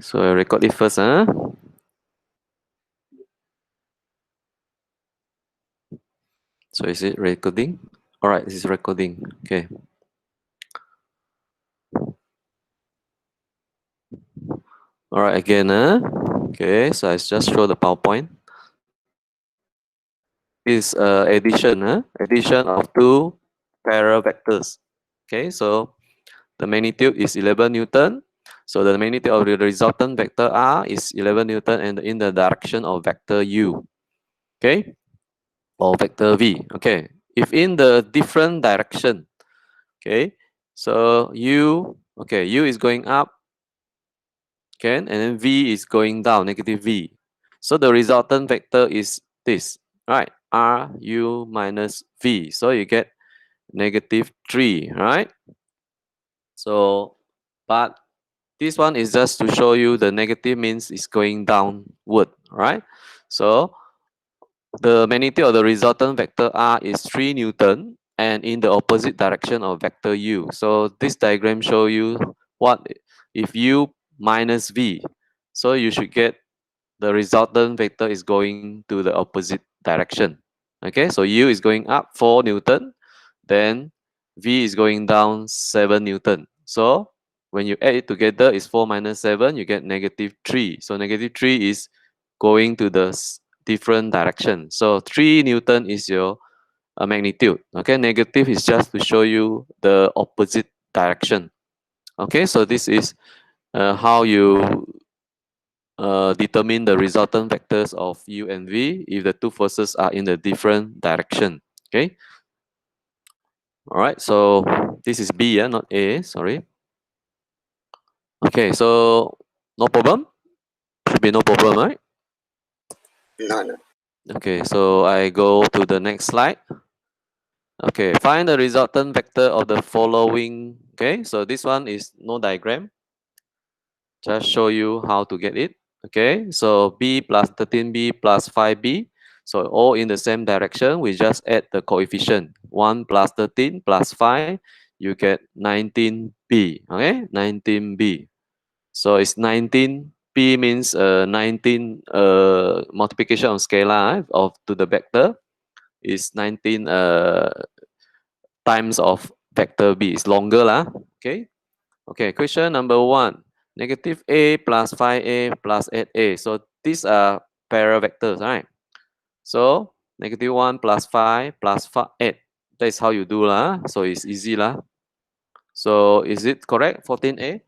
So I record it first, huh? So is it recording? All right, this is recording. Okay. All right, again, huh? Okay, so I just show the PowerPoint. Is addition, huh? Addition of two parallel vectors. Okay, so the magnitude is 11 Newton. So the magnitude of the resultant vector R is 11 Newton and in the direction of vector U. Okay, or vector V. Okay, if in the different direction. Okay, so U, okay, U is going up, okay, and then V is going down, negative V. So the resultant vector is this, right? R U minus V. So you get negative 3, right? So, but this one is just to show you the negative means it's going downward, right? So the magnitude of the resultant vector R is 3 Newton and in the opposite direction of vector U. So this diagram show you what if U minus V. So you should get the resultant vector is going to the opposite direction. Okay, so U is going up 4 Newton, then V is going down 7 Newton. So when you add it together, it's 4 minus 7, you get negative 3. So negative 3 is going to the different direction. So 3 Newton is your magnitude. Okay, negative is just to show you the opposite direction. Okay, so this is how you determine the resultant vectors of U and V if the two forces are in a different direction. Okay. All right. So this is B, yeah, not A. Sorry. Okay. So no problem. Should be no problem, right? No. Okay. So I go to the next slide. Okay. Find the resultant vector of the following. Okay. So this one is no diagram. Just show you how to get it. Okay, so B plus 13B plus 5B. So all in the same direction, we just add the coefficient. 1 plus 13 plus 5, you get 19B. Okay, 19B. So it's 19B means 19 multiplication of scalar of to the vector is 19 times of vector B. It's longer lah. Okay. Okay, question number 1. Negative A plus 5A plus 8A. So these are parallel vectors, right? So negative 1 plus 5 plus 8. That is how you do lah. So it's easy lah. So is it correct? 14A?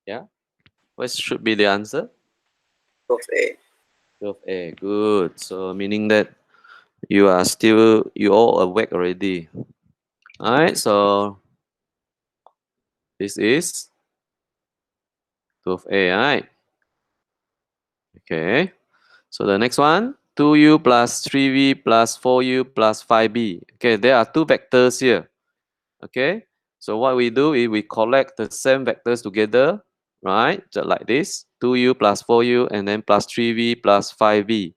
Yeah. What should be the answer? 12A. 12A. Good. So meaning that you all awake already. All right. So this is 12A, right? Okay. So the next one, 2u plus 3v plus 4u plus 5b. Okay, there are two vectors here. Okay, so what we do is we collect the same vectors together, right? Just like this, 2u plus 4u and then plus 3v plus 5v.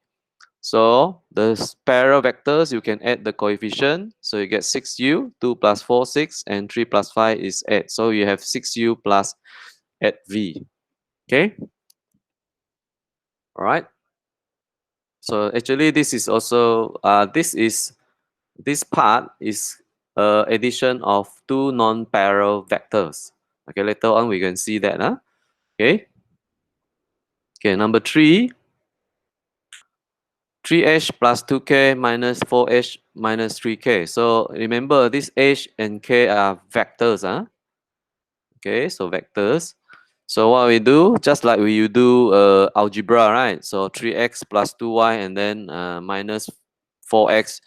So the parallel vectors, you can add the coefficient. So you get 6u, 2 plus 4, 6, and 3 plus 5 is 8. So you have 6u plus 8v. Okay? All right. So actually, this is also this part is addition of two non-parallel vectors. Okay, later on we can see that. Huh? Okay. Okay, number 3, 3h plus 2k minus 4h minus 3k. So remember, this h and k are vectors. Huh? Okay, so vectors. So what we do, just like we do algebra, right? So 3x plus 2y and then minus 4x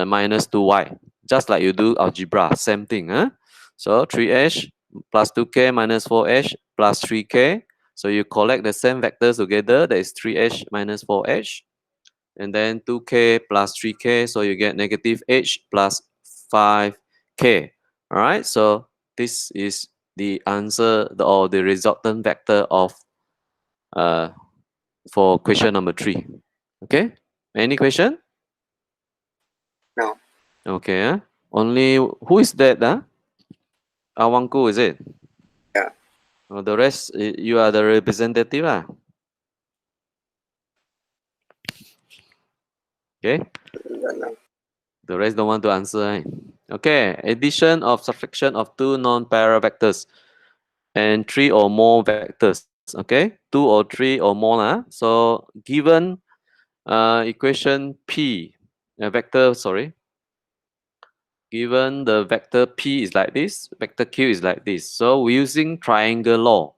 minus 2y. Just like you do algebra, same thing. Huh? So 3h plus 2k minus 4h plus 3k. So you collect the same vectors together, that is 3h minus 4h. And then 2k plus 3k, so you get negative h plus 5k. All right, so this is the answer or the resultant vector of for question number 3. Okay, any question? No. Okay. Only who is that? Huh? Awangku, is it? Yeah. The rest, you are the representative. Okay. Don't know. The rest don't want to answer. Okay. Addition of subtraction of two non-parallel vectors and three or more vectors. Okay. Two or three or more. So given equation P, vector, sorry, given the vector P is like this, vector Q is like this. So we're using triangle law.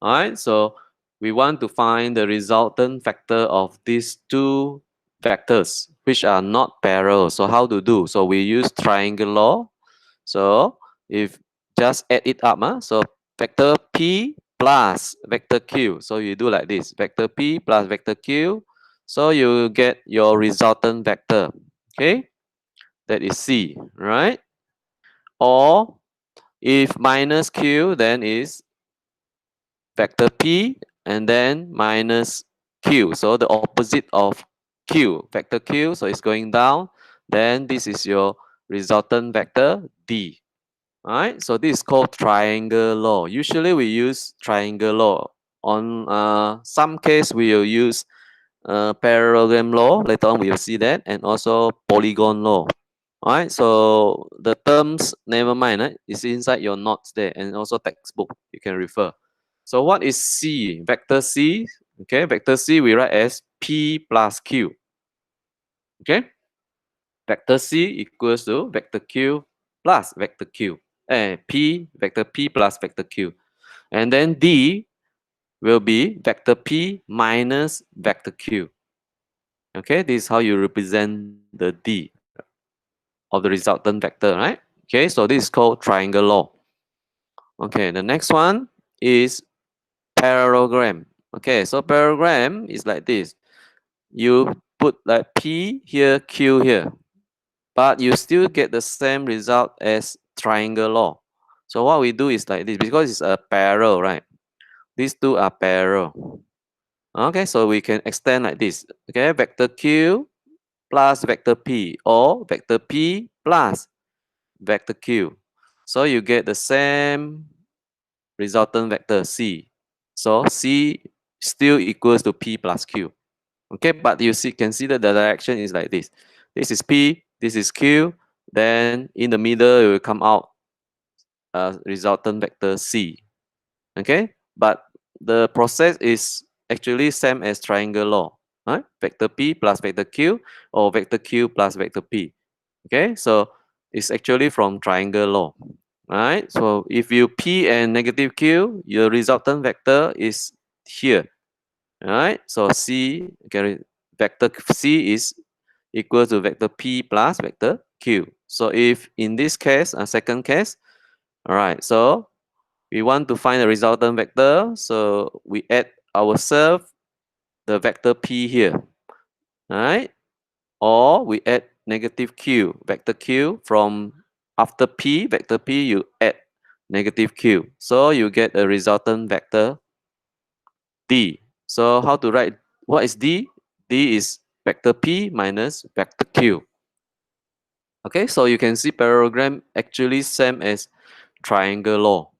All right. So we want to find the resultant vector of these two vectors which are not parallel. So how to do? So we use triangle law. So if just add it up, so vector P plus vector Q. So you do like this, vector P plus vector Q. So you get your resultant vector. Okay, that is C, right? Or if minus Q, then is vector P and then minus Q. So the opposite of Q, vector Q, so it's going down. Then this is your resultant vector D. Alright, so this is called triangle law. Usually we use triangle law. On some case we will use parallelogram law. Later on we will see that, and also polygon law. Alright, so the terms, never mind, it's inside your notes there, and also textbook you can refer. So what is C? Vector C. Okay, vector C we write as P plus Q. Okay, vector C equals to vector Q plus vector Q. P, vector P plus vector Q. And then D will be vector P minus vector Q. Okay, this is how you represent the D of the resultant vector, right? Okay, so this is called triangle law. Okay, the next one is parallelogram. Okay, so parallelogram is like this. You put like P here, Q here, but you still get the same result as triangle law. So what we do is like this, because it's a parallel, right? These two are parallel. Okay, so we can extend like this. Okay, vector Q plus vector P, or vector P plus vector Q. So you get the same resultant vector C. So C still equals to P plus Q. Okay, but you see, can see that the direction is like this. This is P, this is Q, then in the middle it will come out resultant vector C. Okay, but the process is actually same as triangle law. Right? Vector P plus vector Q, or vector Q plus vector P. Okay, so it's actually from triangle law. Right? So if you P and negative Q, your resultant vector is here. Right? So C, okay, vector C is equal to vector P plus vector Q. So if in this case, a second case, all right, so we want to find the resultant vector, so we add ourselves the vector P here, all right? Or we add negative Q, vector Q from after P, vector P, you add negative Q. So you get a resultant vector D. So how to write, what is D? D is vector P minus vector Q. Okay, so you can see parallelogram actually same as triangle law.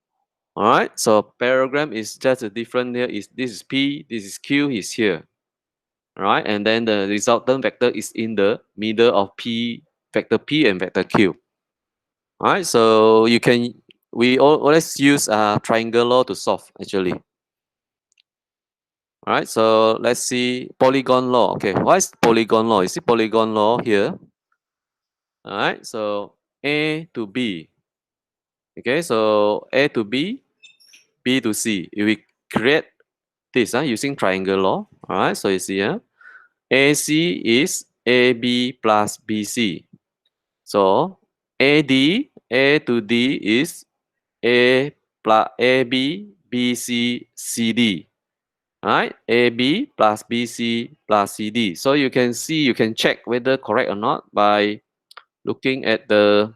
All right, so parallelogram is just a different here. Is this is P, this is Q, is here. All right, and then the resultant vector is in the middle of P, vector P and vector Q. All right, so you can, we always use triangle law to solve actually. All right, so let's see polygon law. Okay, what is polygon law? You see polygon law here. All right, so A to B. Okay, so A to B, B to C. If we create this using triangle law. All right, so you see here, AC is AB plus BC. So AD, A to D is A plus AB, BC, CD. All right, AB plus BC plus CD. So you can see, you can check whether correct or not by looking at the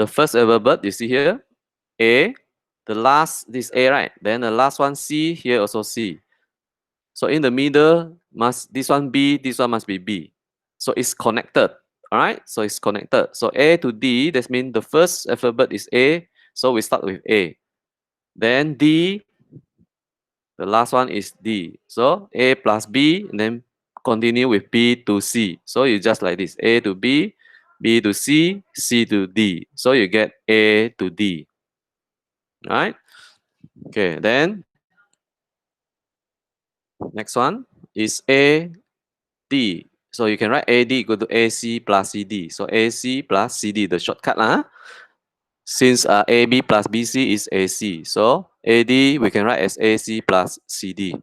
first alphabet. You see here, A, the last, this A, right? Then the last one C, here also C. So in the middle, must this one B, this one must be B. So it's connected. All right, so it's connected. So A to D, that means the first alphabet is A. So we start with A. Then D, the last one is D. So A plus B, and then continue with B to C. So you just like this, A to B, B to C, C to D. So you get A to D. All right? Okay, then next one is A D. So you can write AD equal to AC plus CD. So AC plus CD, the shortcut lah. Since AB plus BC is AC, so AD we can write as AC plus CD.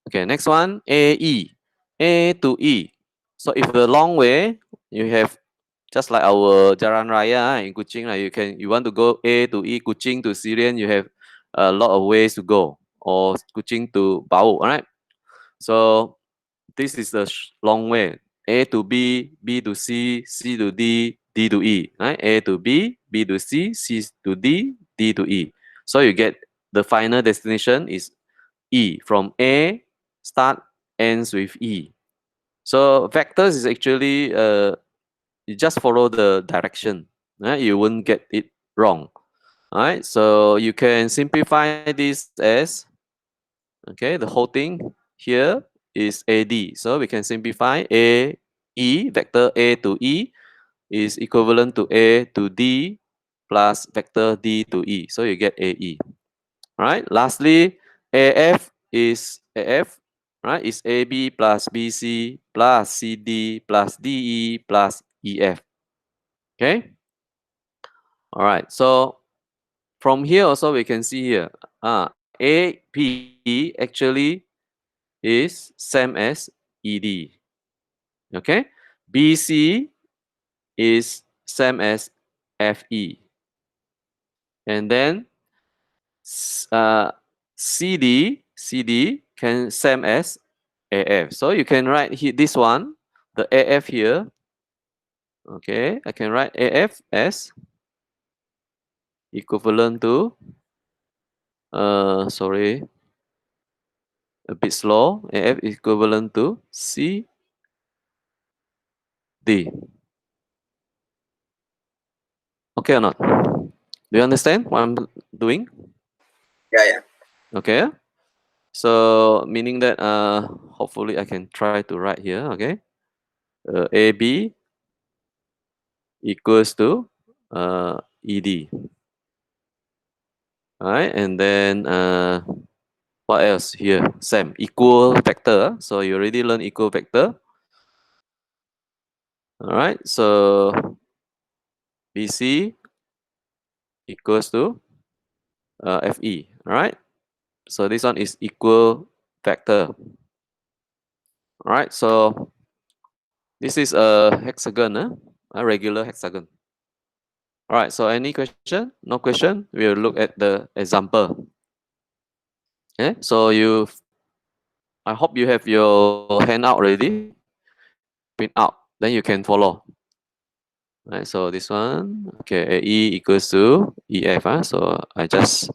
Okay, next one, AE. A to E. So if the long way, you have just like our Jalan Raya in Kuching, you want to go A to E, Kuching to Syrian, you have a lot of ways to go, or Kuching to Bau, right? So this is the long way. A to B, B to C, C to D, D to E. Right? A to B, B to C, C to D, D to E. So you get the final destination is E. From A, start, ends with E. So vectors is actually you just follow the direction. Right? You won't get it wrong. Alright, so you can simplify this as, okay, the whole thing here is AD. So we can simplify AE, vector A to E is equivalent to A to D plus vector D to E. So you get AE. Right. Lastly, AF is AF, right? Is AB plus BC plus CD plus DE plus EF. Okay. All right. So from here also we can see here, AP actually is same as ED. Okay. BC is same as FE. And then CD can same as AF. So you can write here this one, the AF here. Okay, I can write AF as equivalent to, sorry, a bit slow. AF is equivalent to CD. Okay or not? Do you understand what I'm doing? Yeah, yeah. Okay. So meaning that hopefully I can try to write here. Okay. AB equals to ED. All right, and then what else here? Same, equal vector. So you already learned equal vector. All right, so BC equals to FE. All right, so this one is equal vector. All right, so this is a hexagon, a regular hexagon. All right, so any question? No question? We'll look at the example. Okay, so I hope you have your handout already. Print out, then you can follow. Right, so this one, okay, AE equals to EF. So I just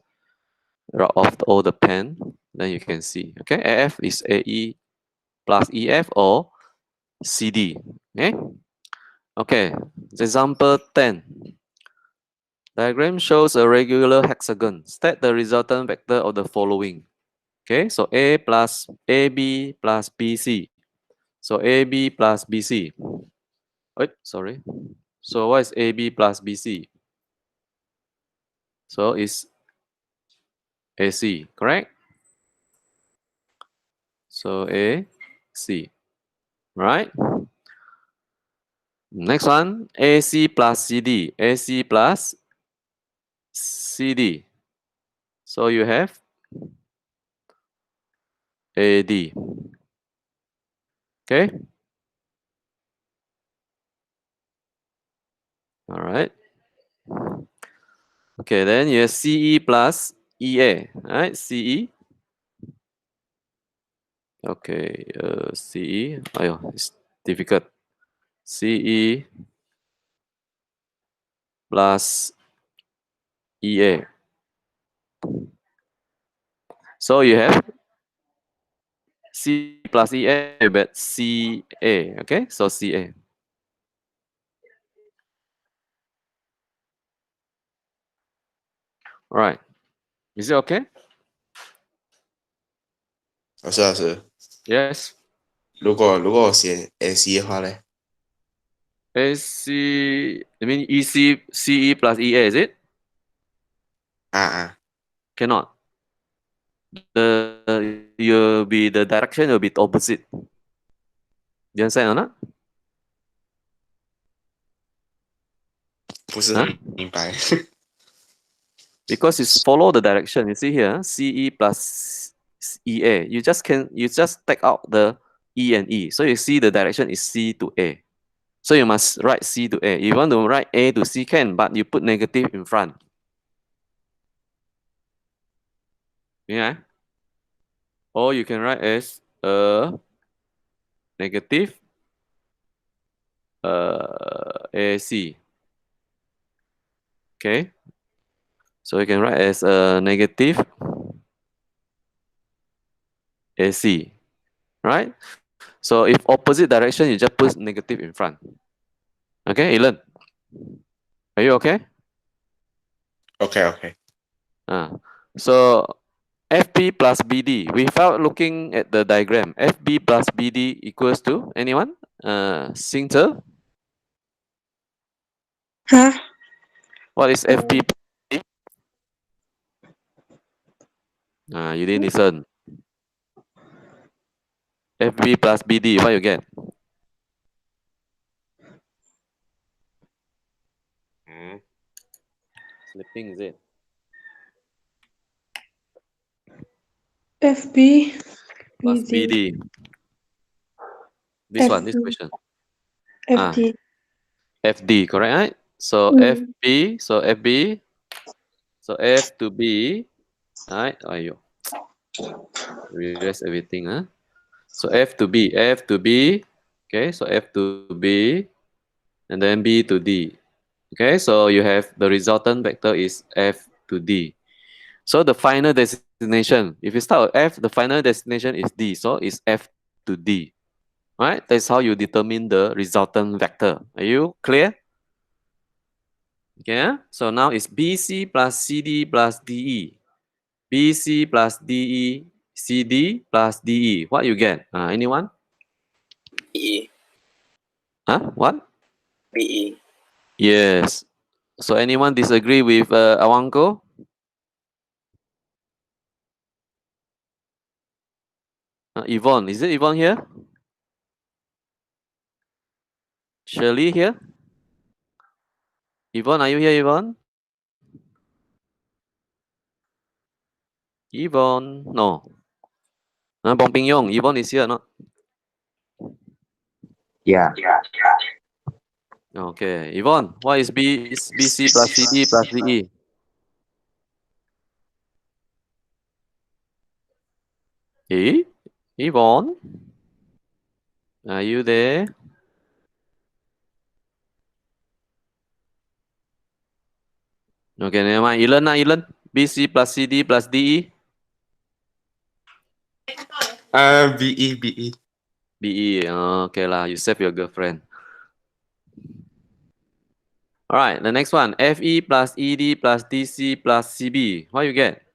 rub off all the pen, then you can see. Okay, AF is AE plus EF or CD. Okay, okay. Example 10. Diagram shows a regular hexagon. State the resultant vector of the following. Okay, so A plus AB plus BC. So AB plus BC. Wait, sorry. So what is AB plus BC? So it's AC, correct? So AC, right? Next one, AC plus CD. AC plus CD. So you have AD. Okay? All right. Okay, then you have CE plus EA, right? CE. Okay, CE. Oh, it's difficult. CE plus EA. So you have C plus EA, but CA. Okay, so CA. Right. Is it okay? 老师， Yes. 如果我写 AC 的话嘞， AC, I mean EC, CE plus EA, is it? 啊， Cannot. The direction will be opposite. You understand or not? 不是 Huh? 很明白。 Because it's follow the direction. You see here, CE plus EA. You just take out the E and E. So you see the direction is C to A. So you must write C to A. You want to write A to C can, but you put negative in front. Yeah. Or you can write as a negative AC. Okay. So you can write as a negative AC. Right? So if opposite direction, you just put negative in front. Okay, Elan? Are you okay? OK， So FB plus BD. Without looking at the diagram, FB plus BD equals to anyone? Singter. Huh? What is FB? You didn't listen. FB plus BD. What you get? Sleeping is it? FB Plus BD BD. This one, this FD question. FD. FD, correct, right? So Mm. FB, so FB, so F to B, right? Ayo, erase everything, huh? So F to B, F to B, okay, so F to B, and then B to D. Okay, so you have the resultant vector is F to D. So the final destination, if you start with F, the final destination is D, so it's F to D. Right? That's how you determine the resultant vector. Are you clear? Okay, so now it's BC plus CD plus DE. BC plus DE, CD plus DE. What you get? Anyone? BE. Huh? What? BE. Yes. So anyone disagree with Awanko? Yvonne, is it Yvonne here? Shirley here? Yvonne, are you here, Yvonne? Yvonne, no. Bong Ping Yong, Yvonne is here, no? Yeah. Okay, Yvonne, what is BC plus CD plus DE? Eh? Yvonne? Are you there? Okay, never mind. Elan. BC plus CD plus DE? BE. BE. Okay lah, you save your girlfriend. Alright, the next one. FE plus ED plus DC plus CB. What you get?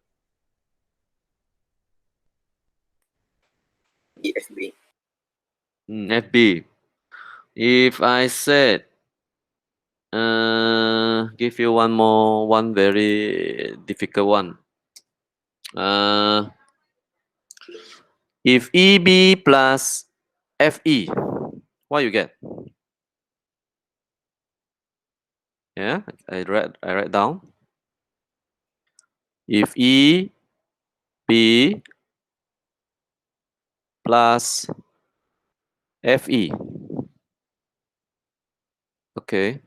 EFB. FB. If I said, give you one very difficult one. If EB plus FE, what you get? Yeah, I write down. If EB plus FE, okay,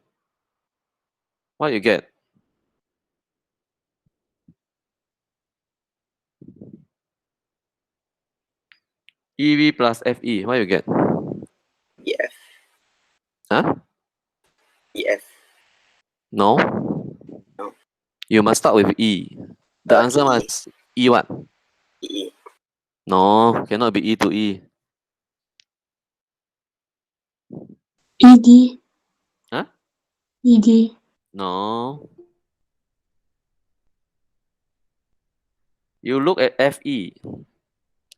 what you get? EB plus FE, what you get? EF. Huh? EF. No. No. You must start with E. The answer EE. must E what? EE. No, cannot be E to E. ED Huh? ED No. you look at FE.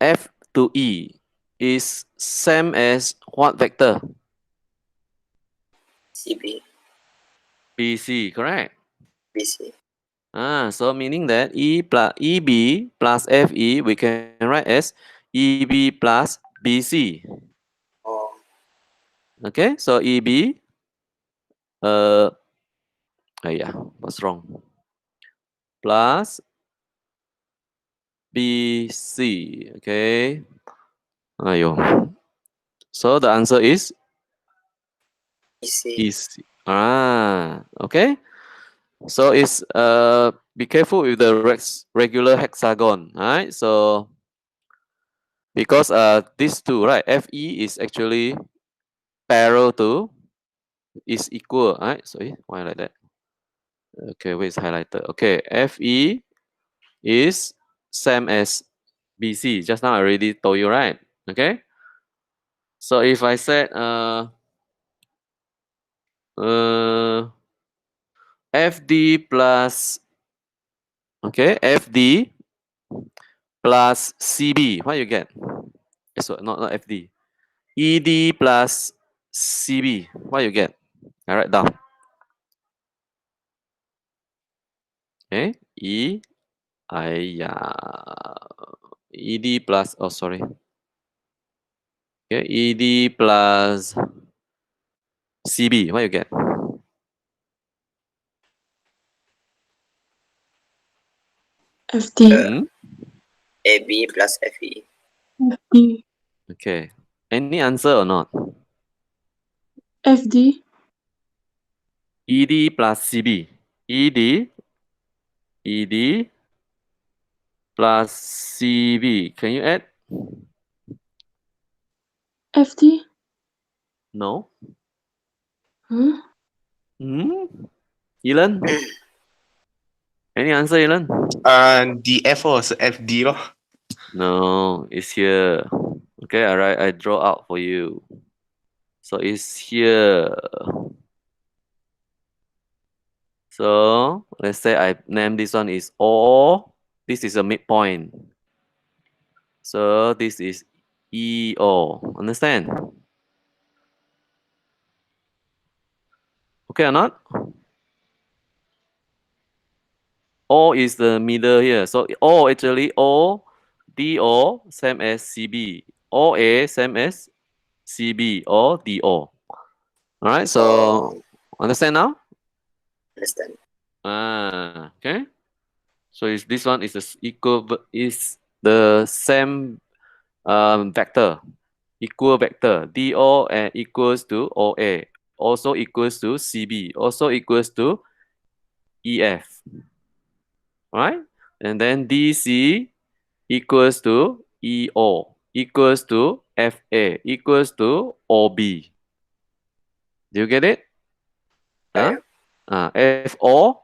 F to E is same as what vector? CB, BC, correct? BC. So meaning that E plus EB plus FE we can write as EB plus BC. Oh, Okay, so EB, oh yeah, what's wrong? Plus BC, okay. Ayo. So the answer is BC. EC. Okay. So it's be careful with the regular hexagon, right? So because these two, right? FE is actually parallel to is equal, right? Sorry, why like that? Okay, where is highlighted? Okay, FE is same as BC. Just now I already told you, right? Okay. So if I said uh FD plus FD plus CB, what you get? So not FD. ED plus CB, what you get? I write down. Okay, ED plus, oh sorry. Okay, ED plus CB, what you get? FD, Uh, Hmm? AB plus FE. FD, Okay. Any answer or not? FD, ED plus CB. ED plus CB. Can you add? FD, No. huh? Elan? Any answer, Elan? DF 是 FD 咯。 No, it's here. Okay, alright, I draw out for you. So it's here. So let's say I name this one is O. This is a midpoint. So this is EO. Understand? Okay or not? O is the middle here. So O actually DO same as CB. OA same as CB or DO. Alright, so Oh, understand now? understand. Okay. So is this one is is the same vector, equal vector. DO and equals to OA, also equals to CB, also equals to EF. Right? And then DC equals to EO, equals to FA, equals to OB. Do you get it? Huh? FO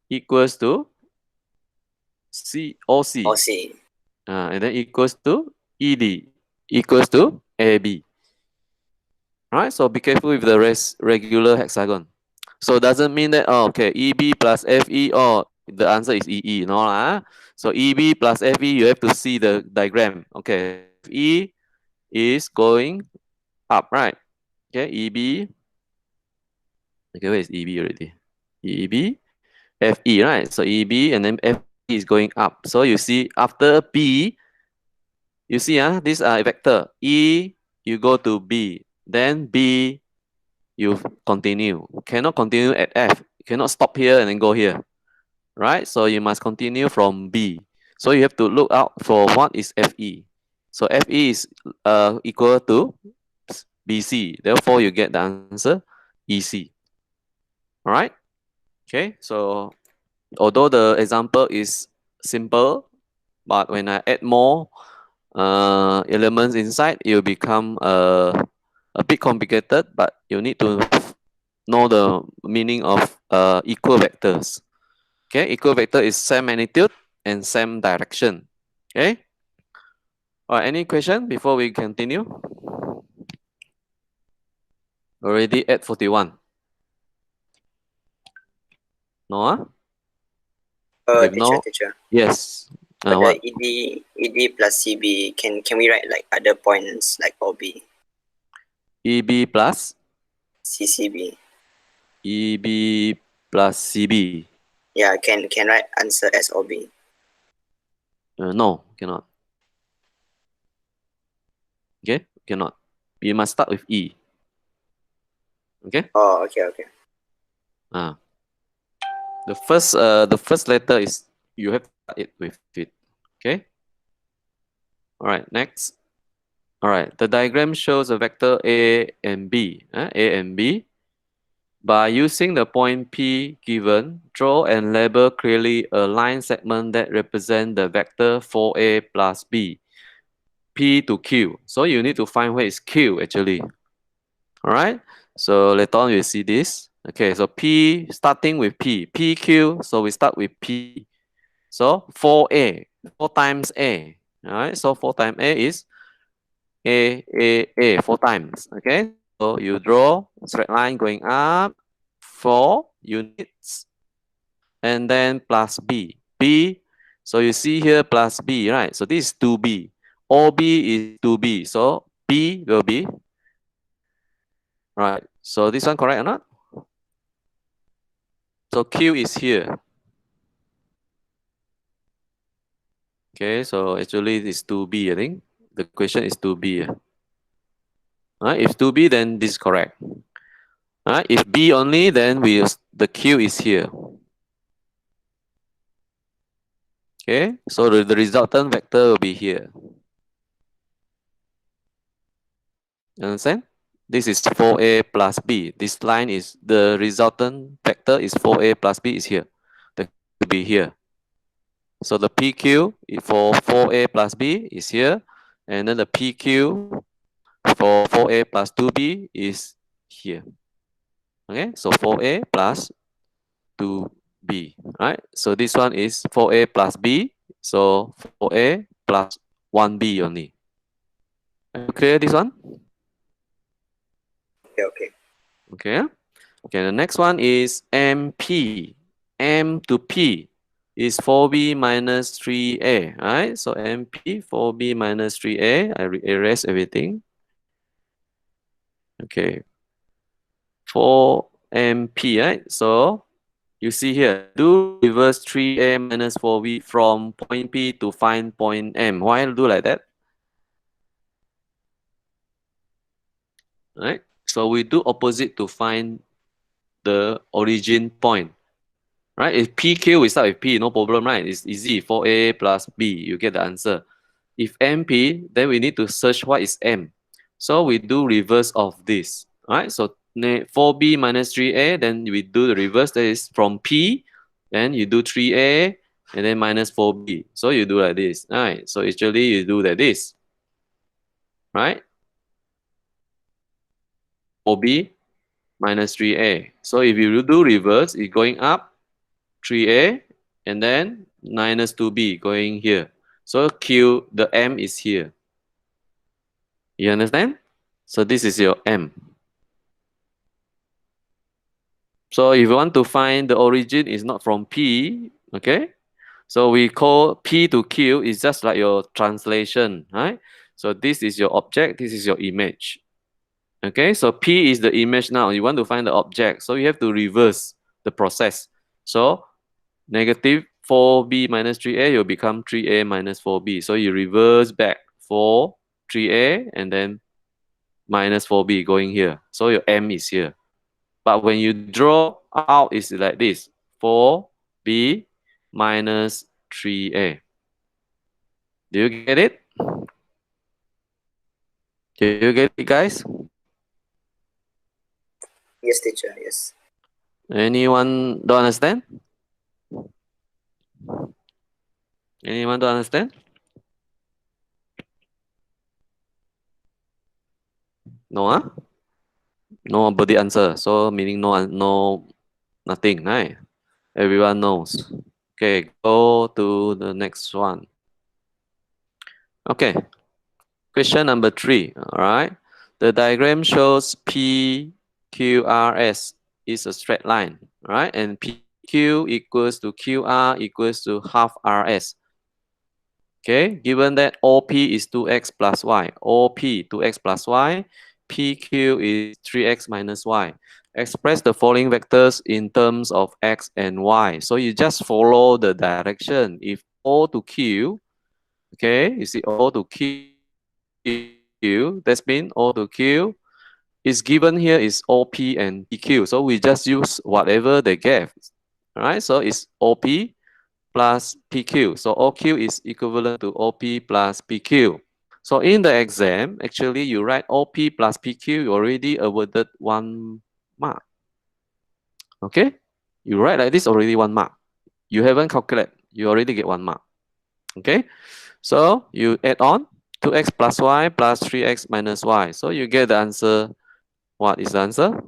equals to COC. OC. And then equals to ED equals to AB. Right? So be careful with the regular hexagon. So doesn't mean that okay, EB plus FE, the answer is EE. No lah. So EB plus FE, you have to see the diagram. Okay, FE is going up, right? Okay, EB. Okay, where is EB already? EB, FE, right? So EB and then FE is going up. So you see after B, you see this vector. E, you go to B. Then B, you continue. Cannot continue at F. You cannot stop here and then go here. Right? So you must continue from B. So you have to look out for what is FE. So FE is equal to BC. Therefore, you get the answer EC. All right? Okay. So although the example is simple, but when I add more elements inside, it will become a bit complicated, but you need to know the meaning of equal vectors. Okay, equal vector is same magnitude and same direction. Okay. All right, any question before we continue? Already at 41. No? If Teacher, no, teacher. yes. But What? the ED plus CB, can we write like other points like OB, EB plus CCB? EB plus CB. Yeah, can write answer as OB. No, cannot. Okay, cannot. You must start with E. Okay. Oh, okay. Ah, the first letter is you have to start it with it. Okay. All right. Next. All right. The diagram shows a vector A and B. A and B. By using the point P given, draw and label clearly a line segment that represents the vector 4A plus B, P to Q. So you need to find where is Q actually. All right. So later on you'll see this. Okay. So P starting with P, PQ. So we start with P. So 4A, 4 times A. All right. So 4 times A is A, 4 times. Okay. So you draw straight line going up 4 units and then plus B. B, so you see here plus B, right? So this is 2B. OB is 2B. So B will be, right? So this one correct or not? So Q is here. Okay, so actually it is 2B, I think. The question is 2B. If 2B, then this is correct. If B only, then the Q is here. Okay, so the resultant vector will be here. You understand? This is 4A plus B. This line is the resultant vector is 4A plus B is here. The Q will be here. So the PQ for 4A plus B is here. And then the PQ for 4A plus 2B is here. Okay, so 4A plus 2B, right? So this one is 4A plus B. So 4A plus 1B only. Are you clear this one? Okay. Okay. Okay, the next one is MP. M to P is 4B minus 3A, right? So MP, 4B minus 3A. I erase everything. Okay. 4MP, right? So you see here, do reverse 3A minus 4B from point P to find point M. Why do like that? Right? So we do opposite to find the origin point. Right? If PQ, we start with P, no problem, right? It's easy. 4A plus B, you get the answer. If MP, then we need to search what is M. So we do reverse of this. Right? So 4B minus 3A, then we do the reverse. That is from P, then you do 3A, and then minus 4B. So you do like this. Right? So actually you do like this. Right? 4B minus 3A. So if you do reverse, it's going up 3A and then minus 2B going here. So Q, the M is here. You understand? So this is your M. So if you want to find the origin is not from P, okay? So we call P to Q is just like your translation, right? So this is your object, this is your image. Okay, so P is the image now. You want to find the object. So you have to reverse the process. So negative 4B minus 3A will become 3A minus 4B. So you reverse back 4, 3A, and then minus 4B going here. So your M is here. But when you draw out, it's like this. 4B minus 3A. Do you get it? Do you get it, guys? Yes, teacher. Yes. Anyone don't understand? Anyone don't understand? No, huh? Nobody answer. So meaning no, nothing, right? Everyone knows. Okay, go to the next one. Okay, question number 3. All right. The diagram shows PQRS is a straight line, right? And PQ equals to QR equals to half RS. Okay, given that OP is 2x plus y, OP 2x plus y, PQ is 3x minus y. Express the following vectors in terms of x and y. So you just follow the direction. If O to Q, okay, you see O to Q, that's mean O to Q is given here is OP and PQ. So we just use whatever they gave. All right, so it's OP plus PQ. So OQ is equivalent to OP plus PQ. So in the exam, actually you write OP plus PQ, you already awarded 1 mark. Okay? You write like this, already 1 mark. You haven't calculated, you already get 1 mark. Okay? So you add on 2x plus y plus 3x minus y. So you get the answer. What is the answer?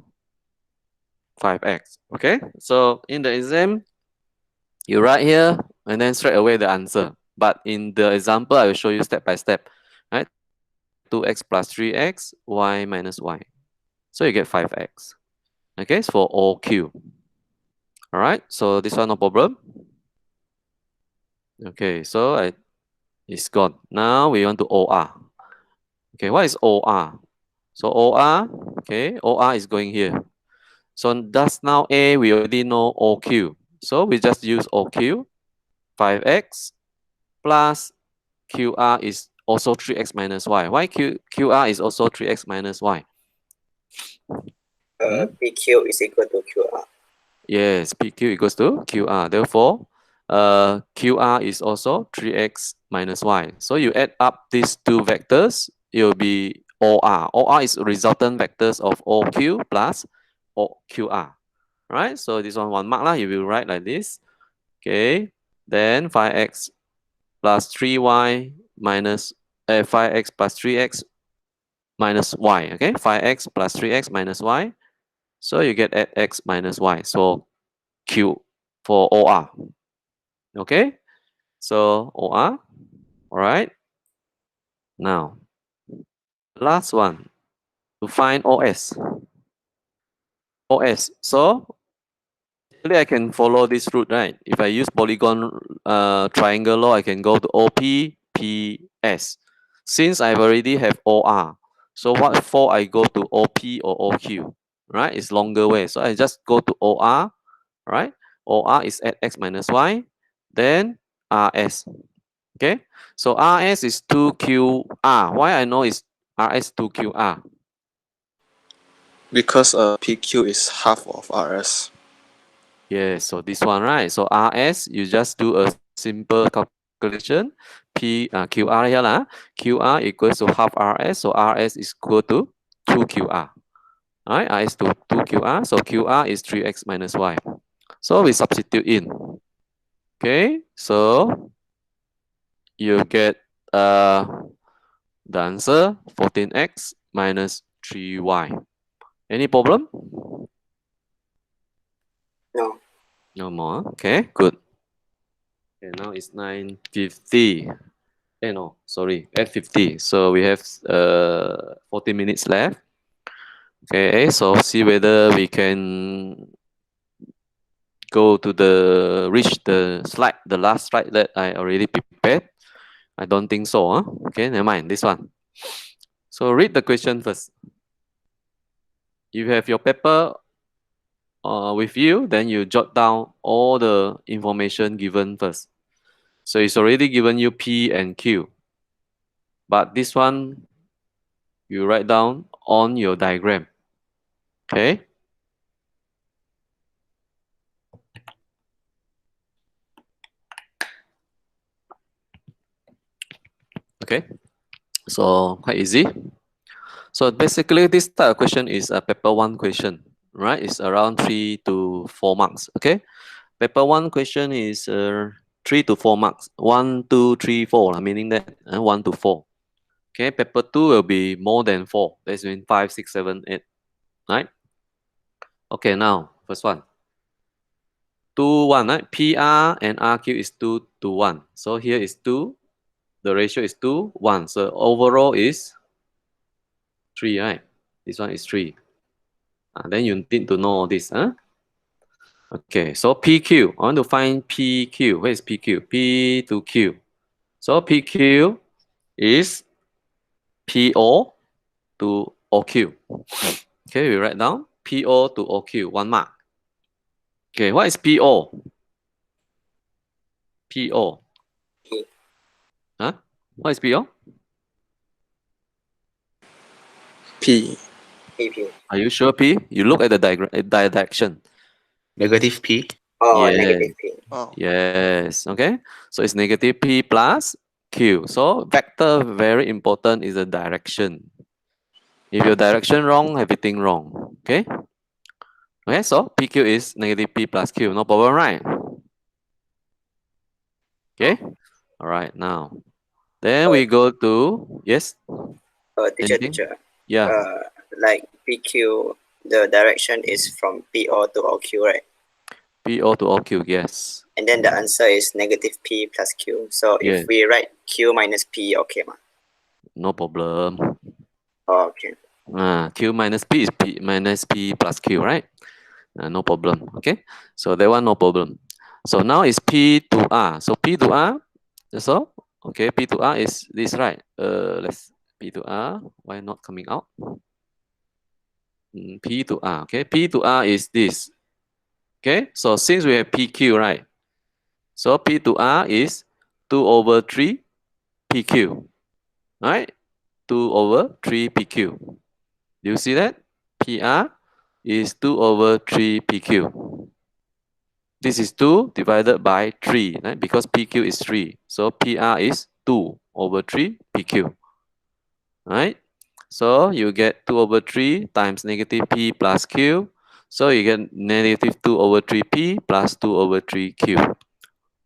5x. Okay? So in the exam, you write here and then straight away the answer. But in the example, I will show you step by step. Right? 2x plus 3x, y minus y. So you get 5x. Okay, it's for OQ. All right, so this one no problem. Okay, so it's gone. Now we want to OR. Okay, what is OR? So OR, okay, OR is going here. So that's now A, we already know OQ. So we just use OQ, 5x plus QR is also 3x minus y. Why QR is also 3x minus y? PQ is equal to QR. Yes, PQ equals to QR. Therefore, QR is also 3x minus y. So you add up these two vectors, it will be OR. OR is resultant vectors of OQ plus OQR. Right? So this one mark lah. You will write like this. Okay. Then 5x plus 3y minus 5x plus 3x minus y. Okay, 5x plus 3x minus y. So you get x minus y. So Q for OR. Okay, so OR. All right. Now, last one to find OS. OS. So actually, I can follow this route, right? If I use polygon triangle law, I can go to OPPS. Since I've already have OR, so what for I go to OP or OQ, right? It's longer way. So I just go to OR, right? OR is at x minus y, then RS. Okay, so RS is 2QR. Why I know it's RS 2QR? Because PQ is half of RS. Yes, so this one, right? So RS, you just do a simple calculation. QR here lah. QR equals to half RS, so RS is equal to 2QR. Alright, RS to 2QR, so QR is 3x minus y. So we substitute in. Okay, so you get the answer 14x minus 3y. Any problem? No. No more. Okay, good. Okay, now it's 9:50. No, sorry, 8:50. So we have 40 minutes left. Okay, so see whether we can go to reach the slide, the last slide that I already prepared. I don't think so. Huh? Okay, never mind. This one. So read the question first. You have your paper with you, then you jot down all the information given first. So it's already given you P and Q. But this one, you write down on your diagram. Okay. Okay. So quite easy. So basically, this type of question is a paper 1 question, right? It's around 3 to 4 marks. Okay. Paper 1 question is 3 to 4 marks. 1, 2, 3, 4, meaning that 1 to 4. Okay. Paper 2 will be more than 4. That's mean 5, 6, 7, 8. Right? Okay. Now, first one. 2, 1, right? PR and RQ is 2 to 1. So here is 2. The ratio is 2, 1. So overall is 3, right? This one is 3. Then you need to know this. Huh? Okay, so PQ. I want to find PQ. Where is PQ? P to Q. So PQ is PO to OQ. Okay, we write down PO to OQ, 1 mark. Okay, what is PO? PO. P. Huh? What is PO? P. PP. Are you sure P? You look at the direction. Negative P. Oh, Yeah. negative P. Oh. Yes. Okay. So it's negative P plus Q. So vector very important is the direction. If your direction wrong, everything wrong. Okay. Okay. So PQ is negative P plus Q. No problem, right? Okay. All right. Now, then we go to yes. Teacher, Anything? teacher. Yeah. Like PQ, the direction is from PO to OQ, right? PO to OQ. Yes. And then the answer is negative P plus Q. So Yeah. if we write Q minus P, okay, ma? No problem. Oh, okay. Q minus P is P minus P plus Q, right? No problem. Okay. So that one no problem. So now it's P to R. So P to R. So okay, P to R is this, right? Let's P to R. Why not coming out? P to R. Okay. P to R is this. Okay. So since we have PQ, right? So P to R is 2 over 3 PQ. Right? 2 over 3 PQ. Do you see that? PR is 2 over 3 PQ. This is 2 divided by 3, right? Because PQ is 3. So PR is 2 over 3 PQ. Right? So you get 2 over 3 times negative P plus Q. So you get negative 2 over 3P plus 2 over 3Q.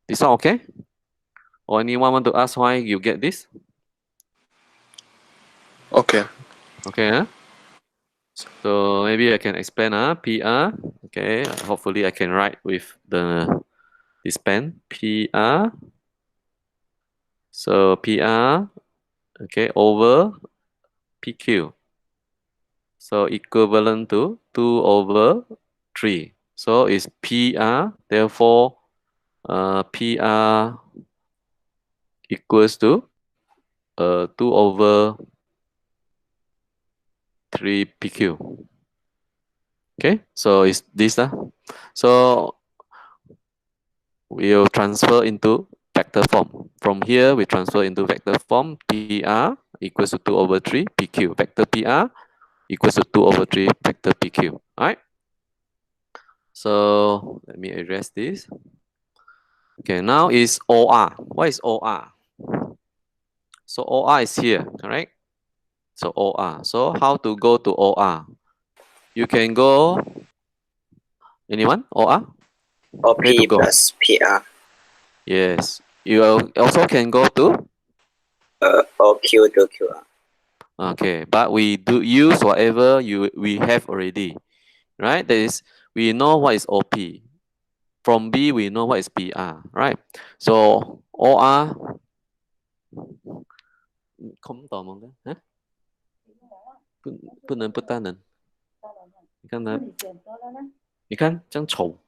This one okay? Or anyone want to ask why you get this? Okay. Okay, huh? So maybe I can explain PR. Okay, hopefully I can write with this pen. PR. So PR, okay, over PQ. So equivalent to 2 over 3. So it's PR. Therefore, PR equals to 2 over 3 PQ. Okay, so it's this. So we'll transfer into vector form. From here, we transfer into vector form. PR equals to 2 over 3 PQ. Vector PR equals to 2 over 3 vector PQ. All right. So let me erase this. Okay, now is OR. What is OR? So OR is here, correct? So OR. So how to go to OR? You can go, anyone? OR? Where to OP go? plus PR. Yes. You also can go to, OQ to QR. okay, but we do use whatever we have already, right? That is, we know what is OP. From B, we know what is PR, right? So OR, 空懂吗？不能不大能。你看他，你看这样丑。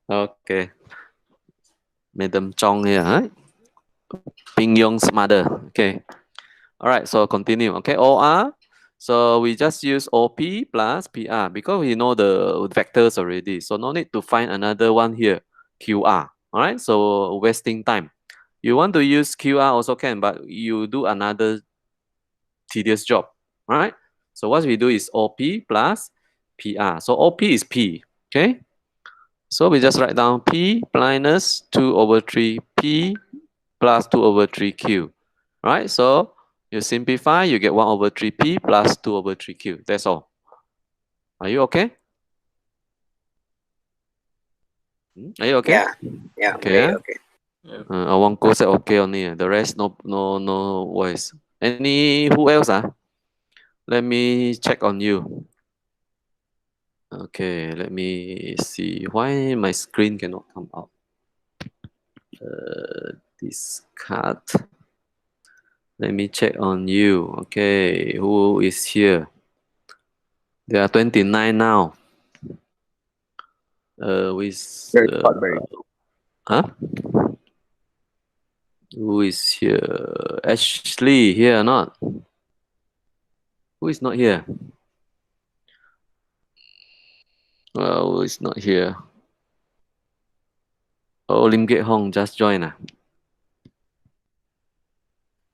Okay, Madam Chong here, huh? Ping Yong's mother. Okay. All right. So continue. Okay. OR. So we just use OP plus PR because we know the vectors already. So no need to find another one here. QR. All right. So wasting time. You want to use QR also can, but you do another tedious job. All right. So what we do is OP plus PR. So OP is P. Okay. So we just write down P minus 2 over 3 P plus 2 over 3 Q. Right? So you simplify, you get 1 over 3 P plus 2 over 3 Q. That's all. Are you okay? Are you okay? Yeah, yeah, Okay. very okay. One course okay only. The rest no voice. Any who else? Let me check on you. Okay, let me see why my screen cannot come out. This card. Let me check on you. Okay, who is here? There are 29 now. With Huh? Who is here? Ashley here or not? Who is not here? Well, who is not here? Oh, Lim Get Hong just joined.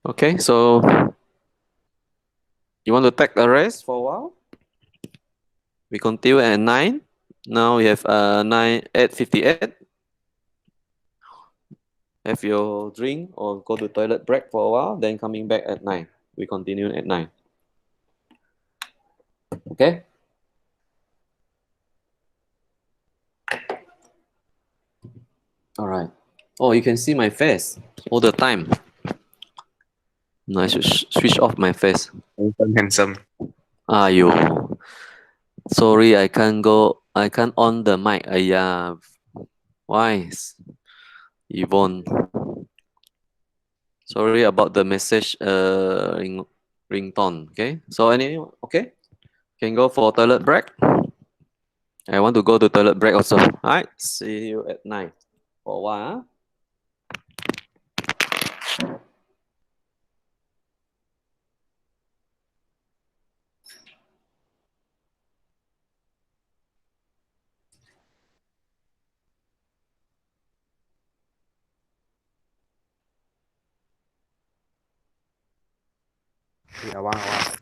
Okay, so you want to take a rest for a while? We continue at 9. Now we have 8:58. Have your drink or go to toilet break for a while, then coming back at 9. We continue at 9. Okay? All right. Oh, you can see my face all the time. No, I should switch off my face. Handsome, handsome. Ayo. Sorry, I can't on the mic. Ayah. Why? Yvonne. Sorry about the message ringtone. Okay. So anyway, okay. Can go for toilet break. I want to go to toilet break also. Alright. See you at 9 for a while. Awang, awang.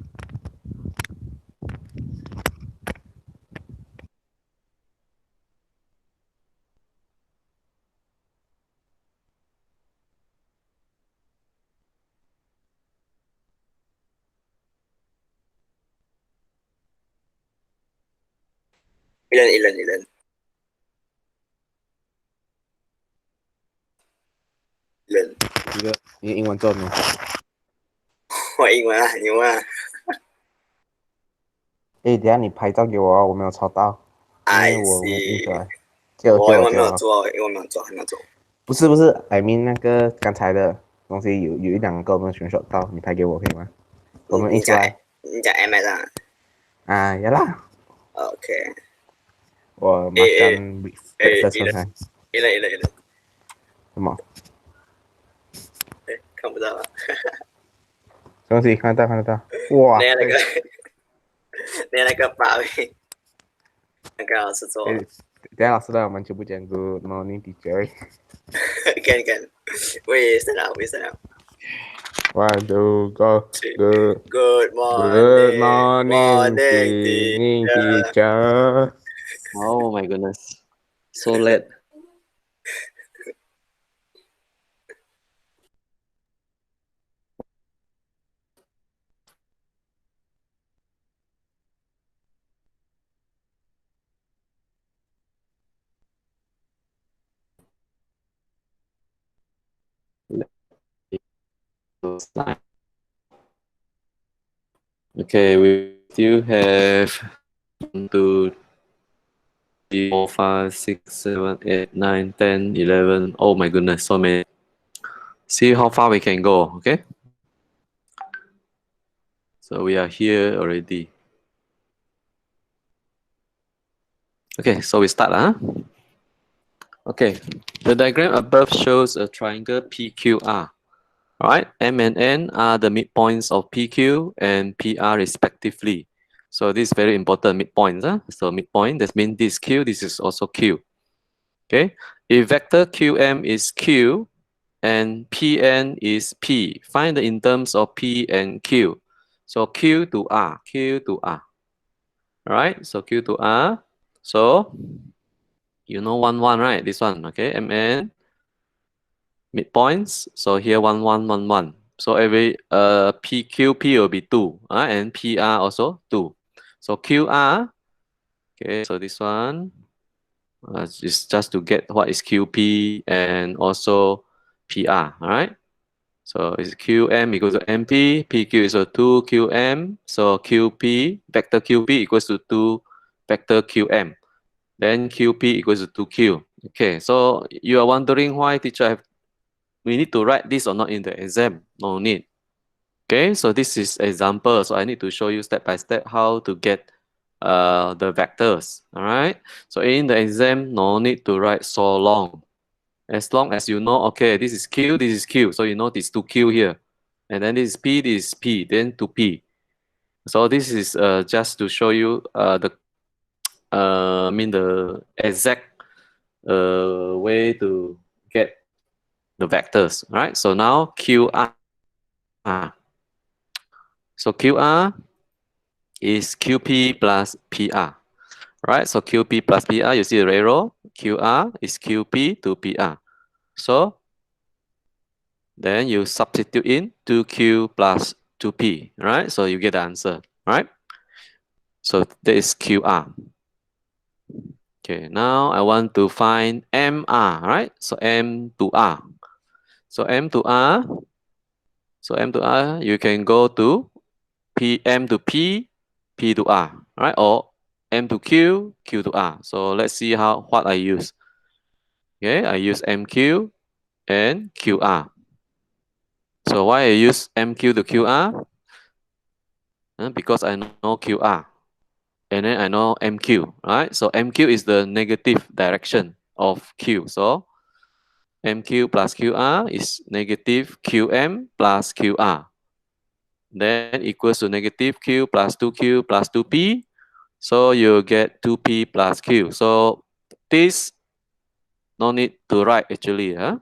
Ilan. 人，你英文做没有？我英文啊，你问啊。等下你拍照给我哦，我没有抄到，因 I 为我没有印出 see，来。借我我英文没有借我。做，英文没有做，还没有做。不是，I mean 那个刚才的东西有一两个我们选手到，你拍给我可以吗？我们印出来。你讲 MS 啊？啊，呀啦。OK。我 makan breakfast 刚才。一人。什么？看不到啊。什么东西？看得到。哇！那个把位，那个老师做。等下老师来，我们全部讲 Good morning teacher。can。We stand up. 1, 2, go. Good morning, teacher. Oh my goodness. So late. Okay, we still have 1, 2, 3, 4, 5, 6, 7, 8, 9, 10, 11. Oh my goodness, so many. See how far we can go, okay? So we are here already. Okay, so we start. Okay, the diagram above shows a triangle PQR. Alright, M and N are the midpoints of PQ and PR respectively. So this is very important, midpoints. So midpoint, that means this Q, this is also Q. Okay, if vector QM is Q and Pn is P, find the in terms of P and Q. So Q to R. Alright, so Q to R. So you know 1, 1, right? This one, okay, Mn midpoints. So here 1, 1, 1, 1. So every PQP will be 2, and PR also 2. So QR, okay, so this one is just to get what is QP and also PR, all right? So it's QM equals to MP, PQ is equal to 2QM, so QP, vector QP equals to 2 vector QM. Then QP equals to 2Q. Okay, so you are wondering why teacher we need to write this or not in the exam? No need. Okay, so this is example. So I need to show you step by step how to get the vectors. All right. So in the exam, no need to write so long. As long as you know, okay, this is Q, this is Q. So you know this 2Q here. And then this is P, then 2P. So this is just to show you the exact way to get the vectors, right? So now QR. So QR is QP plus PR, right? So QP plus PR, you see the arrow. QR is QP to PR. So then you substitute in 2Q plus 2P, right? So you get the answer, right? So that is QR. Okay, now I want to find MR, right? So M to R. So M to R. So M to R, you can go to M to P, P to R, right? Or M to Q, Q to R. So let's see what I use. Okay, I use MQ and QR. So why I use MQ to QR? Because I know QR. And then I know MQ, right? So MQ is the negative direction of Q. So MQ plus QR is negative QM plus QR. Then equals to negative Q plus 2Q plus 2P. So you get 2P plus Q. So this no need to write actually. Huh?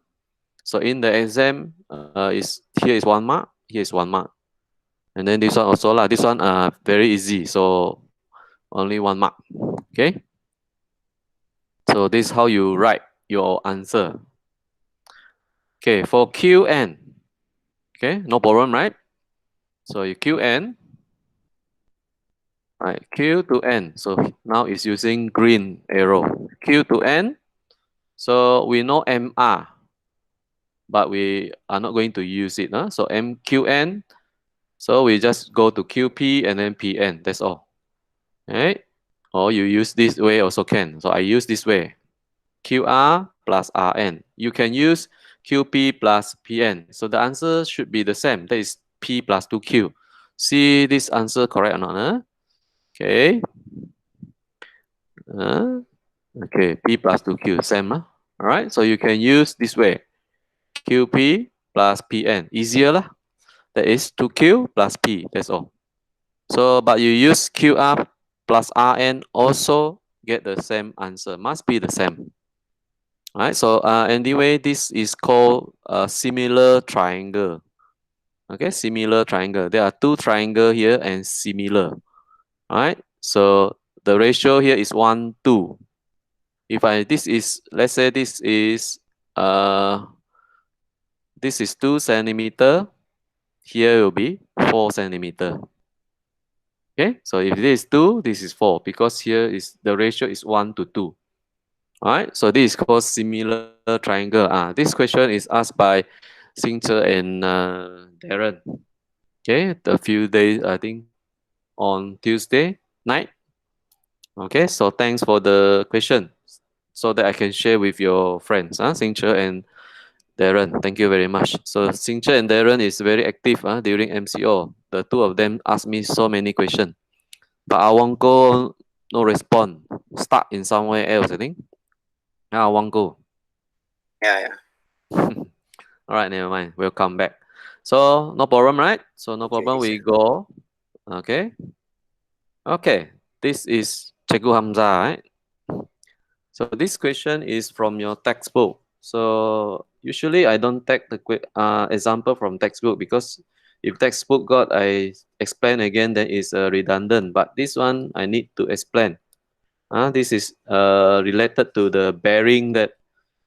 So in the exam, here is 1 mark, here is 1 mark. And then this one also lah. This one very easy. So only 1 mark. Okay. So this is how you write your answer. Okay, for QN. Okay, no problem, right? So you QN. Right, Q to N. So now it's using green arrow. Q to N. So we know MR, but we are not going to use it. Huh? So MQN. So we just go to QP and then PN. That's all. Right? Or you use this way also can. So I use this way. QR plus RN. You can use QP plus PN. So the answer should be the same. That is P plus 2Q. See this answer correct or not? Huh? Okay. Okay, P plus 2Q, same. All right, so you can use this way. QP plus PN. Easier lah. That is 2Q plus P. That's all. So, but you use QR plus RN also get the same answer. Must be the same. All right, so anyway, this is called a similar triangle. Okay, similar triangle. There are two triangle here and similar. All right, so the ratio here is 1, 2. If let's say this is 2 centimeter, here will be 4 centimeter. Okay, so if this is 2, this is 4, because here is the ratio is 1 to 2. All right, so this is called similar triangle. This question is asked by Xingche and Darren. Okay, a few days, I think, on Tuesday night. Okay, so thanks for the question, so that I can share with your friends, Xingche and Darren. Thank you very much. So Xingche and Darren is very active during MCO. The two of them asked me so many questions, but I won't go. No respond. Stuck in somewhere else, I think. I won't go. Yeah. All right, never mind. We'll come back. So no problem, right? So no problem. Okay, We go. Okay. Okay. This is Cikgu Hamza, right? So this question is from your textbook. So usually I don't take the example from textbook, because if textbook got I explain again, then it's redundant. But this one I need to explain. This is related to the bearing that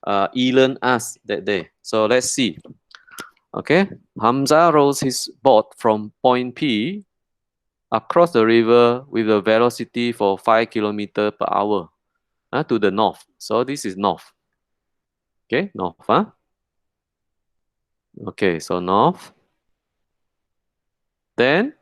Elon asked that day. So let's see. Okay, Hamza rows his boat from point P across the river with a velocity for 5 kilometers per hour to the north. So this is north. Okay, north. Okay, so north. Then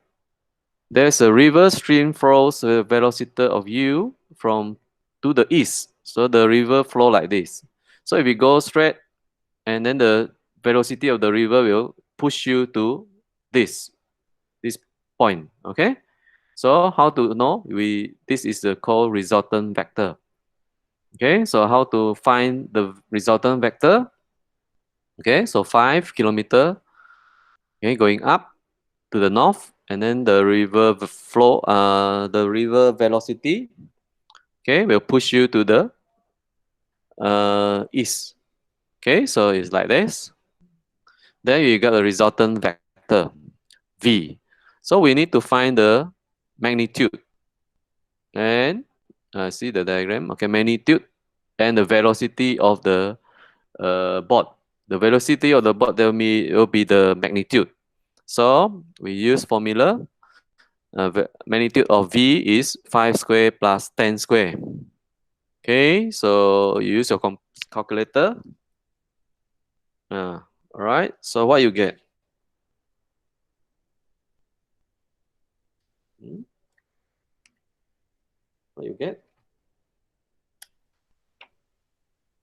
there's a river stream flows a velocity of u from to the east. So the river flow like this. So if you go straight, and then the velocity of the river will push you to this point. Okay. So how to know? This is the called resultant vector. Okay, so how to find the resultant vector? Okay, so 5 kilometer, okay, going up to the north, and then the river flow, the river velocity, okay, will push you to the east. Okay, so it's like this. Then you got the resultant vector, V. So we need to find the magnitude. And see the diagram. Okay, magnitude and the velocity of the board. The velocity of the board will be the magnitude. So we use formula. Magnitude of V is 5 square plus 10 square. Okay, so you use your calculator. All right, so what you get? Hmm? What you get?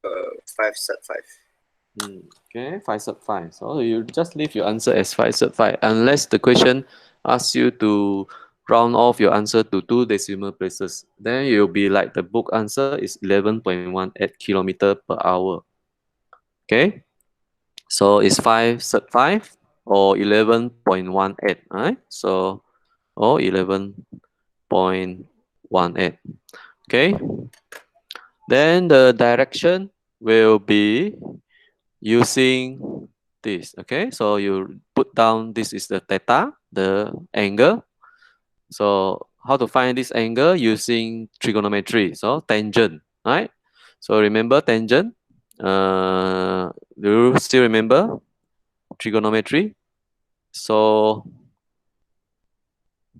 5 sub 5. Okay, 5 sub 5. So you just leave your answer as 5 sub 5 unless the question asks you to round off your answer to 2 decimal places. Then you'll be like the book answer is 11.18 kilometer per hour. Okay, so it's 5 sub 5 or 11.18, right? So, or 11.18. Okay, then the direction will be using this. Okay, so you put down this is the theta, the angle. So how to find this angle using trigonometry? So tangent, right? So remember tangent. Do you still remember trigonometry? So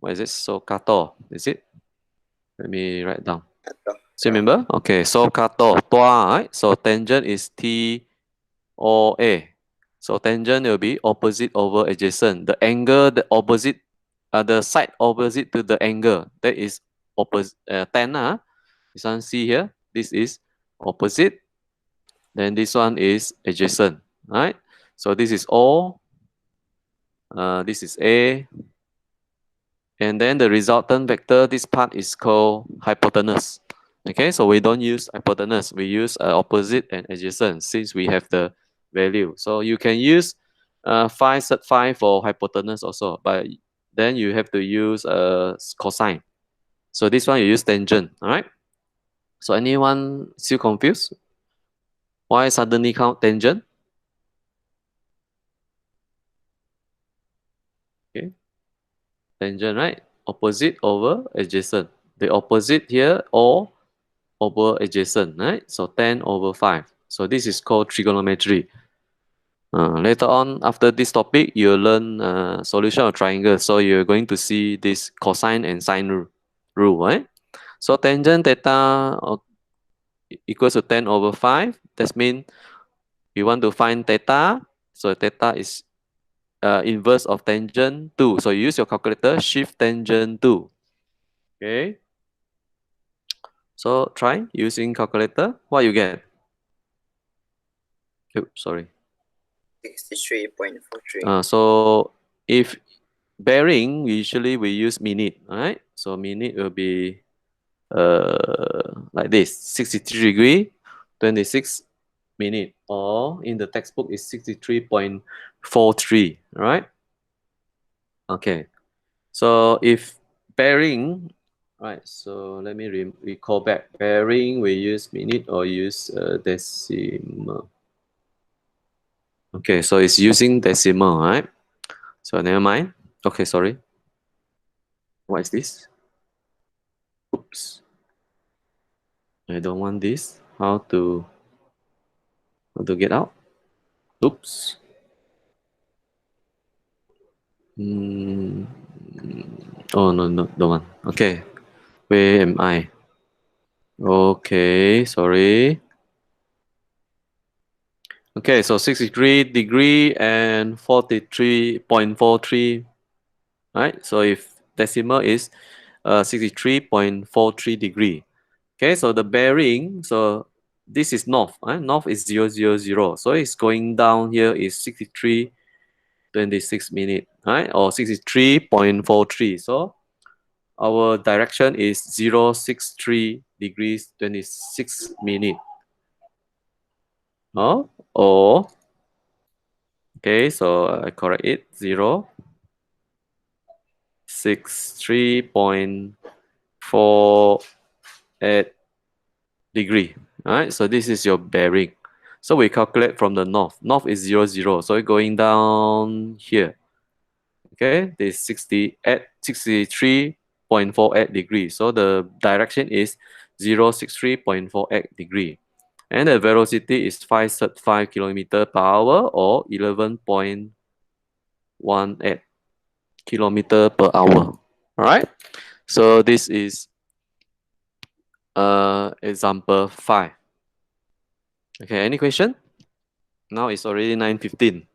what is it? So kato, is it? Let me write down. So remember? Okay, so kato, toa, right? So tangent is TOA. So tangent will be opposite over adjacent. The angle, the opposite, the side opposite to the angle, that is opposite, tan. This one see here, this is opposite. Then this one is adjacent, right? So this is O, this is A, and then the resultant vector, this part is called hypotenuse. Okay, so we don't use hypotenuse, we use opposite and adjacent since we have the value. So you can use 5 sub 5 for hypotenuse also, but then you have to use cosine. So this one you use tangent, all right? So anyone still confused? Why suddenly count tangent? Okay, tangent, right? Opposite over adjacent. The opposite here or over adjacent, right? So 10 over 5. So this is called trigonometry. Later on, after this topic, you'll learn solution of triangle. So you're going to see this cosine and sine rule, right? So tangent theta equals to 10 over 5. That means we want to find theta. So theta is inverse of tangent 2. So you use your calculator, shift tangent 2. Okay. So try using calculator. What you get? Oops, sorry. 63.43. So if bearing, usually we use minute, right? So minute will be like this, 63 degree, 26 minute, or in the textbook is 63.43, right? Okay, so if bearing, right, so let me recall back. Bearing, we use minute or use decimal. Okay, so it's using decimal, right? So never mind. Okay, sorry. What is this? Oops. I don't want this. How to get out? Oops. Oh no, don't want. Okay. Where am I? Okay, sorry. Okay, so 63 degree and 43.43. Right? So if decimal is 63.43 degree. Okay, so the bearing, so this is north. North is 0, 0, 0. So it's going down here is 63.26 minute, right? Or 63.43. So our direction is 063 degrees 26 minutes. Oh, or okay, so I correct it 063.48 degree. All right, so this is your bearing. So we calculate from the north. North is 0, so going down here. Okay, this 63.48 degrees. So the direction is 063.48 degree. And the velocity is 5 kilometer per hour or 11.18 kilometer per hour. All right. So this is example 5. Okay, any question? Now it's already 9:15.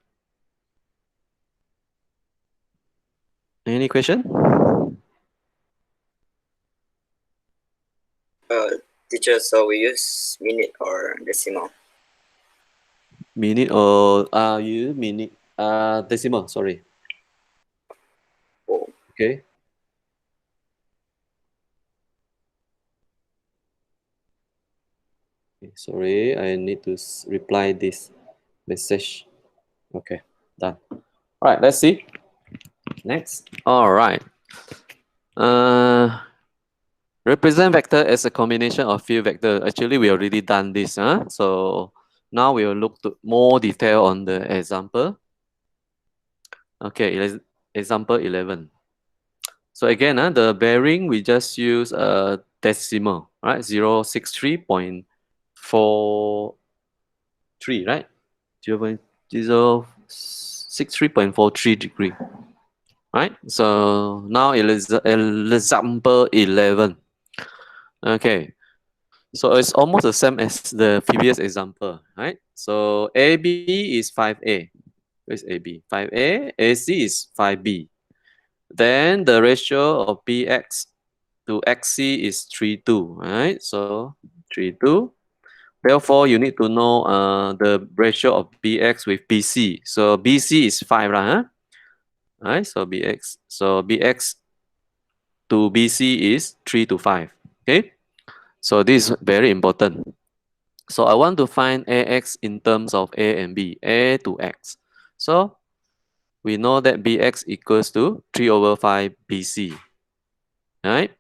Any question? Teacher, so we use minute or decimal? Minute or you minute decimal, sorry. Oh, Okay. Okay, sorry, I need to reply this message. Okay, done. All right, let's see. Next. All right. Represent vector as a combination of few vectors. Actually, we already done this. So now we will look to more detail on the example. Okay, example 11. So again, the bearing, we just use a decimal, right? 063.43, right? 0.063.43 degree, right? So now it is example 11. Okay, so it's almost the same as the previous example, right? So AB is 5A. Where's AB? 5A. AC is 5B. Then the ratio of BX to XC is 3:2, right? So 3:2. Therefore, you need to know the ratio of BX with BC. So BC is 5, huh? Right? So BX to BC is 3 to 5. Okay? So this is very important. So I want to find AX in terms of A and B, A to X. So we know that BX equals to 3 over 5 BC, right?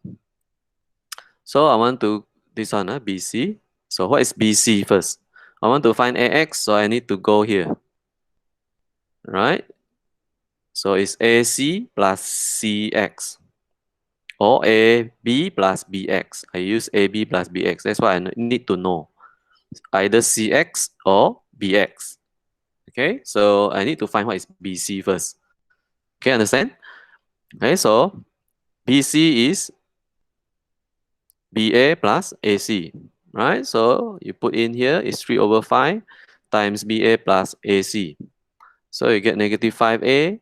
So I want to, this one, BC. So what is BC first? I want to find AX, so I need to go here, right? So it's AC plus CX or AB plus BX. I use AB plus BX. That's what I need to know. Either CX or BX. Okay, so I need to find what is BC first. Okay, understand? Okay, so BC is BA plus AC, right? So you put in here is 3 over 5 times BA plus AC. So you get negative 5A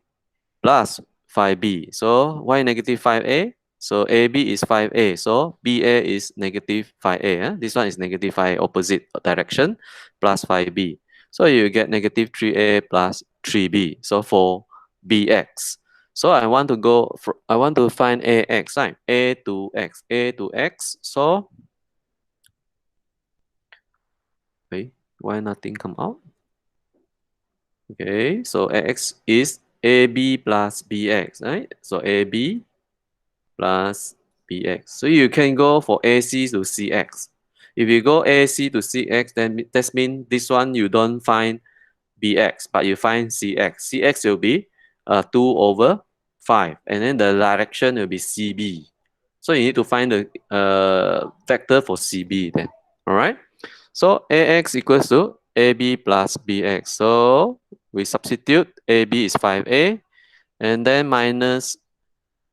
plus 5B. So why negative 5A? So AB is 5A. So BA is negative 5A. This one is negative 5, opposite direction, plus 5B. So you get negative 3A plus 3B. So for BX. So I want to I want to find AX, right? A to X. A to X. So, wait, why nothing come out? Okay, so AX is AB plus BX, right? So AB plus BX. So you can go for AC to CX. If you go AC to CX, then that means this one you don't find BX, but you find CX. CX will be 2 over 5, and then the direction will be CB. So you need to find the vector for CB then. All right. So AX equals to AB plus BX. So we substitute AB is 5A, and then minus,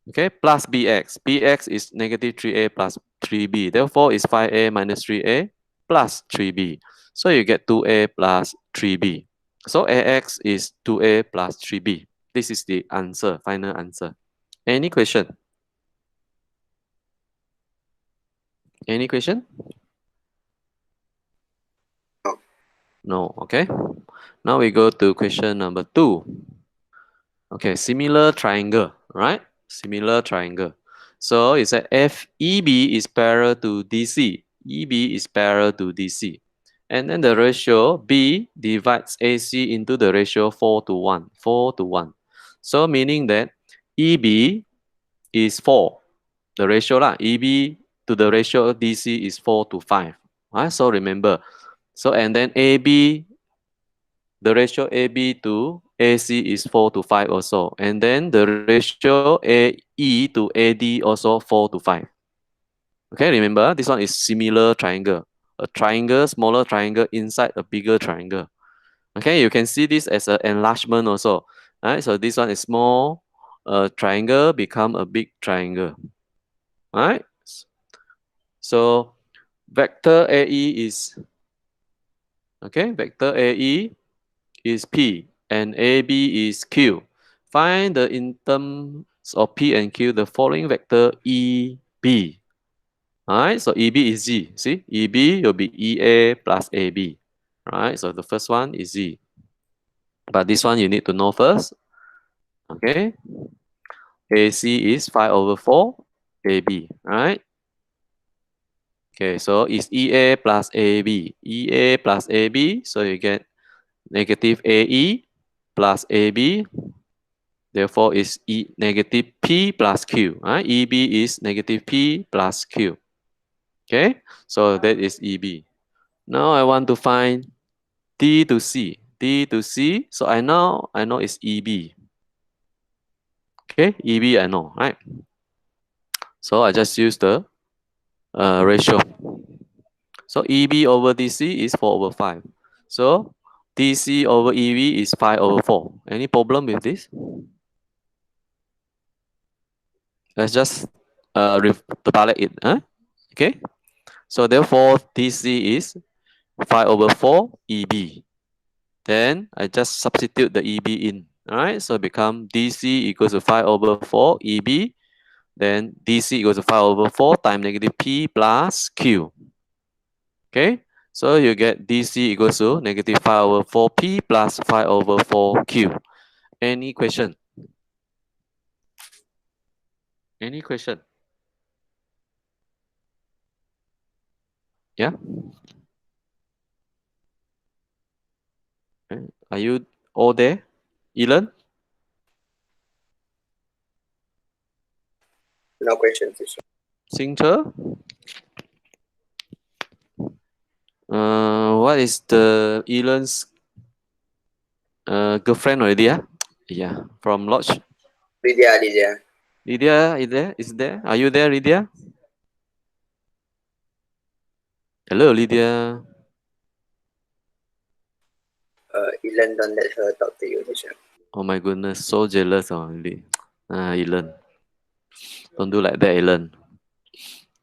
okay, plus BX. BX is negative 3A plus 3B. Therefore, it's 5A minus 3A plus 3B. So you get 2A plus 3B. So AX is 2A plus 3B. This is the answer, final answer. Any question? Any question? no. No, okay. Now we go to question number 2. Okay, similar triangle, right? Similar triangle. So it's a FEB is parallel to DC. EB is parallel to DC. And then the ratio B divides AC into the ratio 4 to 1. 4 to 1. So meaning that EB is 4. The ratio lah, EB to the ratio DC is 4 to 5. So remember. So and then AB, the ratio AB to AC is 4 to 5 also. And then the ratio AE to AD also 4 to 5. Okay, remember this one is similar triangle. A triangle, smaller triangle inside a bigger triangle. Okay, you can see this as an enlargement also. Right, so this one is small triangle become a big triangle. Right, so vector AE is vector AE is P and AB is Q. Find the in terms of P and Q the following vector EB. Alright, so EB is Z. See, EB will be EA plus AB. Right, so the first one is Z. But this one you need to know first. Okay, AC is 5 over 4 AB. Right. Okay, so it's EA plus AB. EA plus AB, so you get negative AE plus AB. Therefore, it's negative P plus Q. EB is negative P plus Q. Okay, so that is EB. Now I want to find D to C. D to C, so I know it's EB. Okay, EB I know, right? So I just use the ratio. So EB over DC is 4 over 5. So DC over EB is 5 over 4. Any problem with this? Let's just tabulate it. Okay. So therefore, DC is 5 over 4 EB. Then I just substitute the EB in. Alright, so become DC equals to 5 over 4 EB. Then DC equals to 5 over 4 times negative P plus Q. Okay, so you get DC equals to negative 5 over 4 P plus 5 over 4 Q. Any question? Any question? Yeah? Okay. Are you all there? Elon? No questions, teacher. Xingche? What is the Elon's girlfriend already? Yeah, from Lodge. Lydia. Lydia, is there? Is there? Are you there, Lydia? Hello, Lydia. Elan, don't let her talk to you, teacher. Oh my goodness, so jealous, really. Elon. Don't do like that, Elon.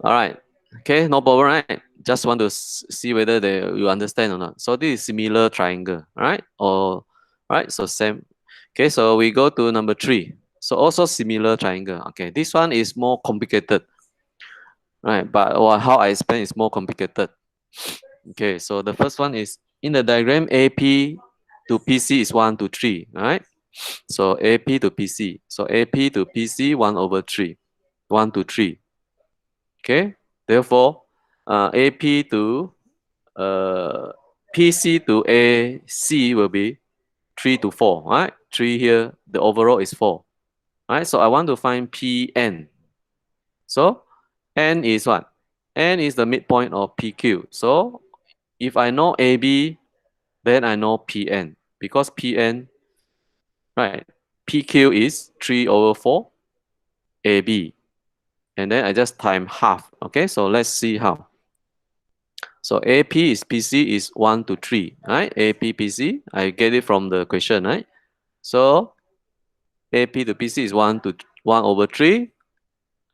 All right. Okay, no problem, right? Just want to see whether you understand or not. So this is similar triangle, right? Or right? So same. Okay, so we go to number 3. So also similar triangle. Okay, this one is more complicated, right? But how I explain is more complicated. Okay, so the first one is in the diagram AP to PC is 1 to 3, right? So AP to PC. So AP to PC 1 over 3, 1 to 3. Okay, therefore AP to PC to AC will be 3 to 4, right? 3 here, the overall is 4. Right? So I want to find PN. So N is what? N is the midpoint of PQ. So if I know AB, then I know PN. Because PN, right, PQ is 3 over 4 AB. And then I just time half. Okay, so let's see how. So AP is PC is 1 to 3, right? AP PC, I get it from the question, right? So AP to PC is 1 to 1 over 3.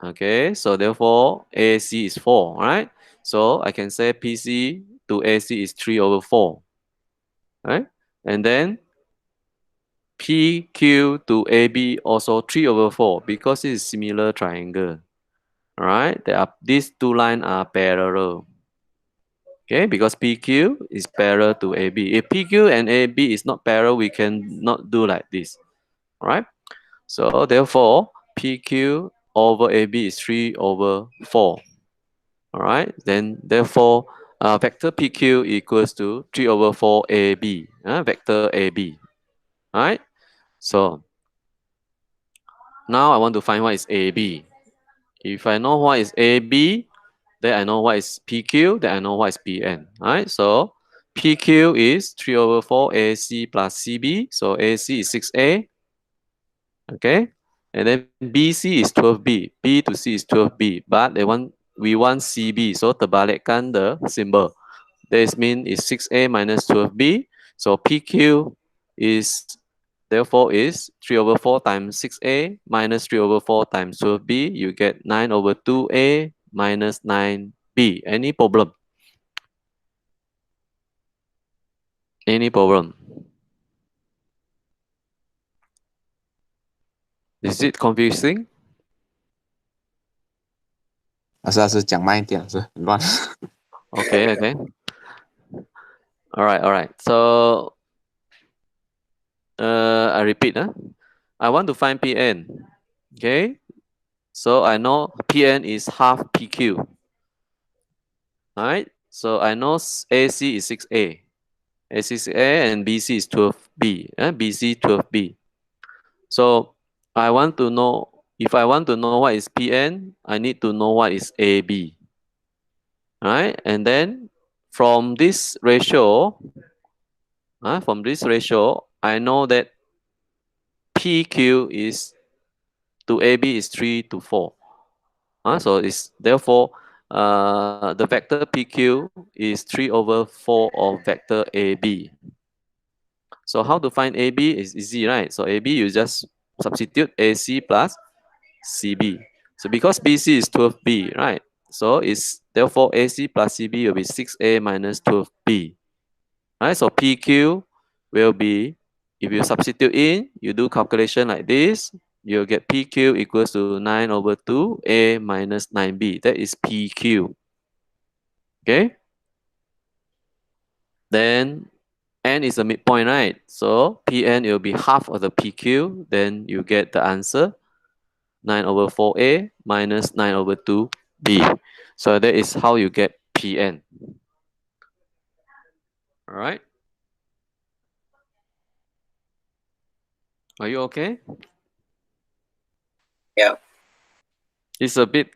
Okay, so therefore AC is 4, right? So I can say PC to AC is 3 over 4, right? And then PQ to AB also 3 over 4 because it is similar triangle, right? These two lines are parallel. Okay, because PQ is parallel to AB. If PQ and AB is not parallel, we can not do like this, right? So therefore, PQ over AB is 3 over 4. All right, then therefore vector PQ equals to 3 over 4 AB, vector AB. All right, so now I want to find what is AB. If I know what is AB, then I know what is PQ, then I know what is PN. All right, so PQ is 3 over 4 AC plus CB, so AC is 6A, okay? And then BC is 12B, B to C is 12B, but we want CB, so terbalikkan the symbol. This means is 6A minus 12B, so PQ is therefore is 3 over 4 times 6A minus 3 over 4 times 12B. You get 9 over 2A minus 9B. Any problem? Any problem? Is it confusing? 老师讲慢一点，老师很乱。Okay, okay. All right. So, I repeat. I want to find PN. Okay. So I know PN is half PQ. All right. So I know AC is 6A. AC is 6A and BC is 12B. BC 12B. So I want to know, if I want to know what is PN, I need to know what is AB. All right. And then from this ratio, I know that PQ is to AB is 3 to 4. So it's therefore the vector PQ is 3 over 4 of vector AB. So how to find AB is easy, right? So AB you just substitute AC plus CB. So because BC is 12B, right? So it's therefore AC plus CB will be 6A minus 12B. Right? So PQ will be, if you substitute in, you do calculation like this, you'll get PQ equals to 9 over 2A minus 9B. That is PQ. Okay? Then N is a midpoint, right? So PN will be half of the PQ. Then you get the answer 9 over 4A minus 9 over 2B. So that is how you get PN. All right? Are you okay? Yeah. It's a bit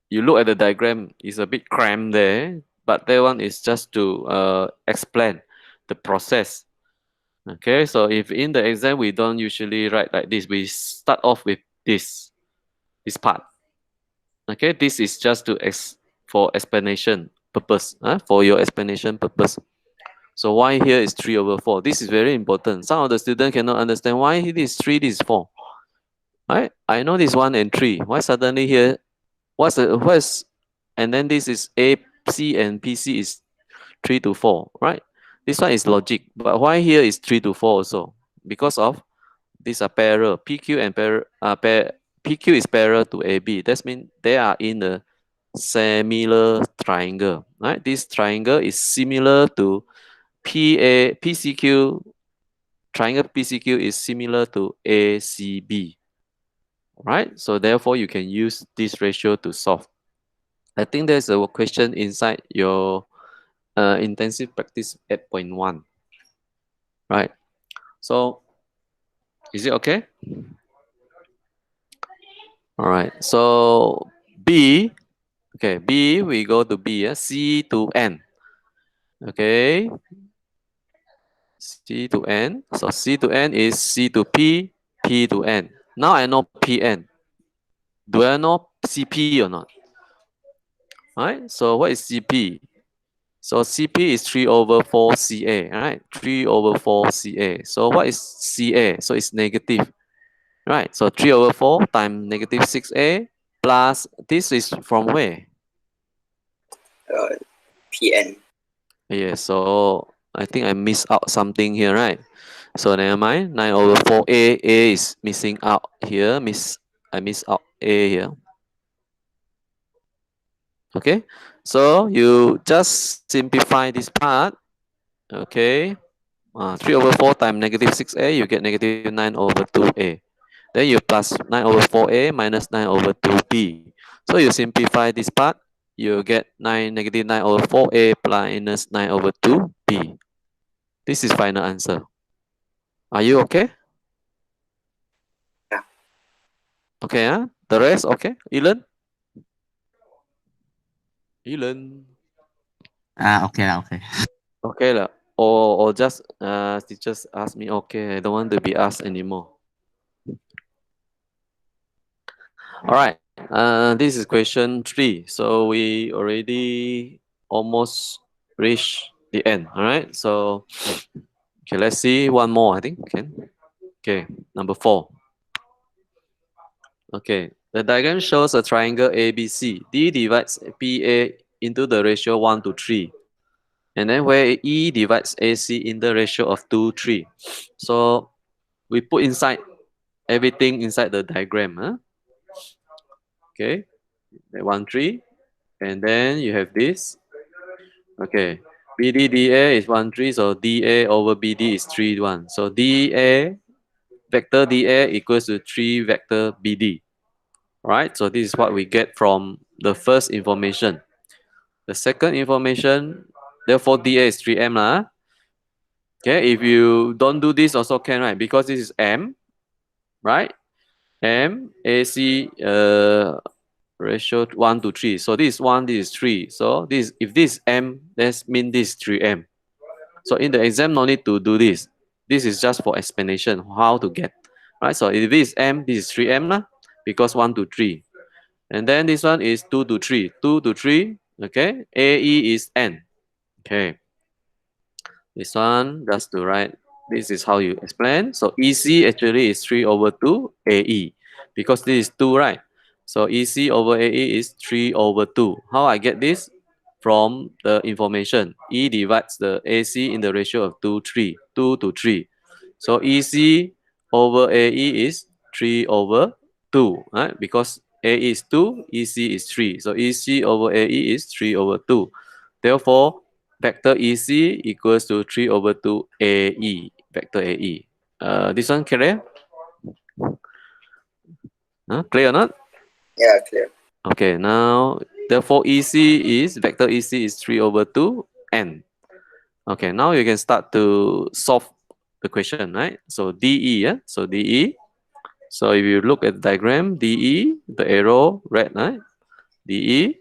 you look at the diagram, it's a bit cramped there, but that one is just to explain the process. Okay, so if in the exam we don't usually write like this, we start off with this part. Okay, this is just to for explanation purpose, for your explanation purpose. So why here is 3 over 4? This is very important. Some of the students cannot understand why this is 3, this is 4. Right? I know this 1 and 3. Why suddenly here and then this is AC and PC is 3 to 4, right? This one is logic, but why here is 3 to 4 also? Because of these are parallel. PQ and PQ is parallel to AB. That means they are in a similar triangle, right? This triangle is similar to PCQ. Triangle PCQ is similar to ACB, right? So therefore, you can use this ratio to solve. I think there's a question inside your intensive practice 8.1, right? So is it okay? All right. So B, okay, B, we go to B, C to N. Okay. C to N. So C to N is C to P, P to N. Now I know PN. Do I know CP or not? All right. So what is CP? So CP is 3 over 4 CA, right? 3 over 4 CA. So what is CA? So it's negative, right? So 3 over 4 times negative 6A plus, this is from where? PN. Yeah, so I think I missed out something here, right? So never mind, 9 over 4A, A is missing out here. I miss out A here. Okay, so you just simplify this part. Okay, 3 over 4 times negative 6A, you get negative 9 over 2A. Then you plus 9 over 4a minus 9 over 2b. So you simplify this part, you get 9 negative 9 over 4a minus 9 over 2b. This is final answer. Are you okay? Yeah. Okay, huh? The rest okay? Elan? Elan. Okay lah, okay. Okay lah. Or just teachers ask me, okay, I don't want to be asked anymore. All right. This is question 3. So we already almost reached the end. All right. So okay, let's see one more. I think can. Okay, number 4. Okay, the diagram shows a triangle ABC. D divides PA into the ratio 1 to 3. And then where E divides AC in the ratio of 2, 3. So we put inside everything inside the diagram. Huh? Okay, 1, 3. And then you have this. Okay, BDDA is 1, 3. So DA over BD is 3, 1. So DA, vector DA equals to 3 vector BD. Right? So this is what we get from the first information. The second information, therefore DA is 3M. Okay, if you don't do this also can, right? Because this is M, right? M, AC ratio 1 to 3. So this is 1, this is 3. So this, if this is M, that means this is 3M. So in the exam, no need to do this. This is just for explanation, how to get. Right? So if this is M, this is 3M, because 1 to 3. And then this one is 2 to 3. 2 to 3, okay? AE is N. Okay. This one, just to write, this is how you explain. So EC actually is 3 over 2 AE, because this is 2, right? So EC over AE is 3 over 2. How I get this? From the information. E divides the AC in the ratio of 2, 3. 2 to 3. So EC over AE is 3 over 2, right? Because AE is 2, EC is 3. So EC over AE is 3 over 2. Therefore, vector EC equals to 3 over 2 AE, vector AE. This one clear? Clear or not? Yeah, clear. Okay, now therefore EC is, vector EC is 3 over 2 N. Okay, now you can start to solve the question, right? So DE, yeah? So DE. So if you look at the diagram, DE, the arrow red, right? DE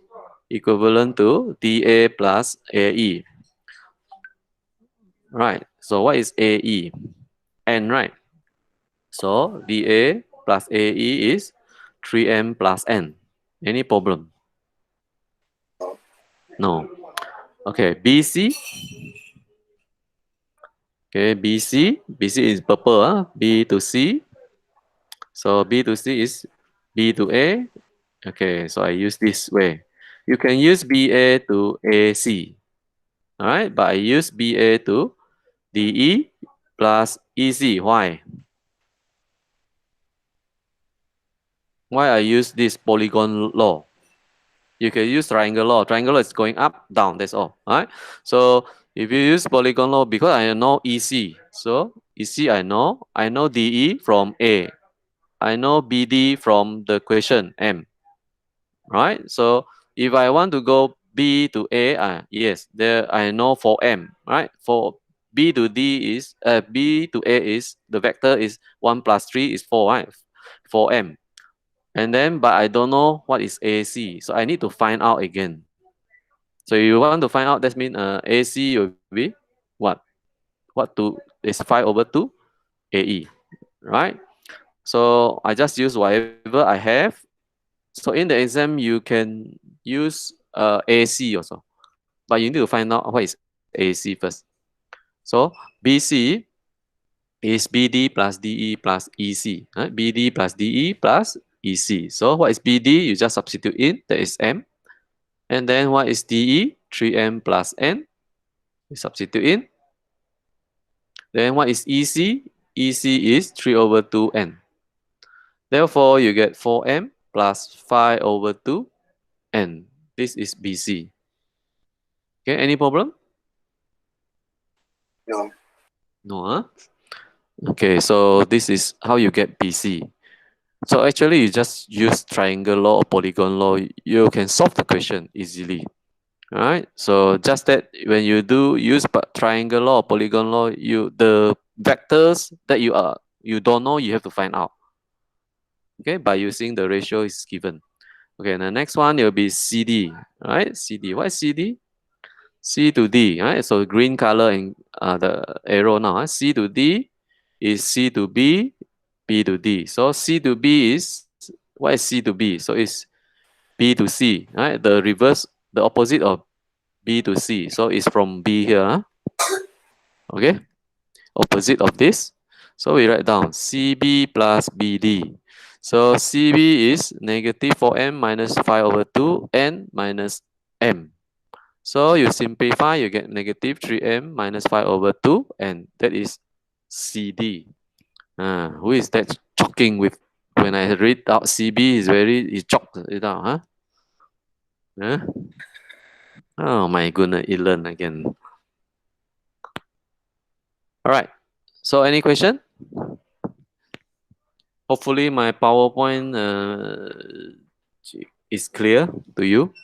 equivalent to DA plus AE. Right. So what is AE? N, right? So DA plus AE is 3M plus N. Any problem? No. Okay, BC. Okay, BC. BC is purple, B to C. So B to C is B to A. Okay, so I use this way. You can use BA to AC. All right, but I use BA to DE plus EC. Why? Why I use this polygon law? You can use triangle law. Triangle law is going up, down, that's all. All right. So if you use polygon law, because I know EC, so EC I know DE from A. I know BD from the question M. Right? So if I want to go B to A, yes, there I know for M, right? For B to D is B to A is the vector is 1 plus 3 is 4, right? For M. And then, but I don't know what is AC. So I need to find out again. So you want to find out, that means AC will be what? What to is 5 over 2 AE, right? So I just use whatever I have. So in the exam, you can use AC also. But you need to find out what is AC first. So BC is BD plus DE plus EC. Right? BD plus DE plus EC. So what is BD? You just substitute in. That is M. And then what is DE? 3M plus N. You substitute in. Then what is EC? EC is 3 over 2N. Therefore, you get 4M plus 5 over 2N. This is BC. Okay, any problem? No. No, huh? Okay, so this is how you get BC. So actually, you just use triangle law or polygon law. You can solve the question easily. All right. So just that when you do use triangle law or polygon law, the vectors that you don't know, you have to find out. Okay, by using the ratio is given. Okay, and the next one will be CD. All right, CD. What is CD? C to D. All right. So green color and the arrow now. C to D is C to B, B to D. So C to B is what is C to B? So it's B to C. Right. The reverse, the opposite of B to C. So it's from B here. Huh? Okay. Opposite of this. So we write down CB plus BD. So CB is negative 4m minus 5 over 2 n minus m. So you simplify, you get negative 3m minus 5 over 2 and that is CD. Who is that choking with? When I read out CB, he choked it out, huh? Huh? Oh my goodness, it learned again. All right. So any question? Hopefully my PowerPoint is clear to you.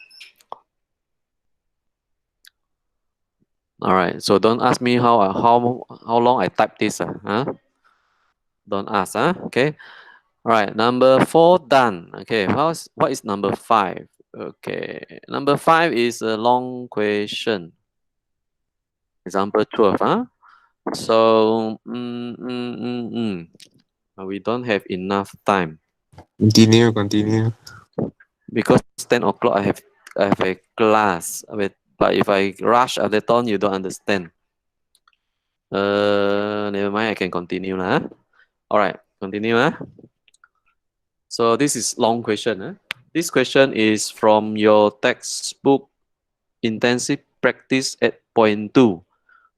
All right. So don't ask me how long I type this. Huh? Don't ask. Huh? Okay. All right. Number 4 done. Okay. What is number 5? Okay. Number 5 is a long question. Example 12. Huh? So we don't have enough time Continue. because 10 o'clock I have a class. But if I rush at the time, you don't understand. Never mind. I can continue lah. All right, continue. So this is long question. This question is from your textbook intensive practice at point 2,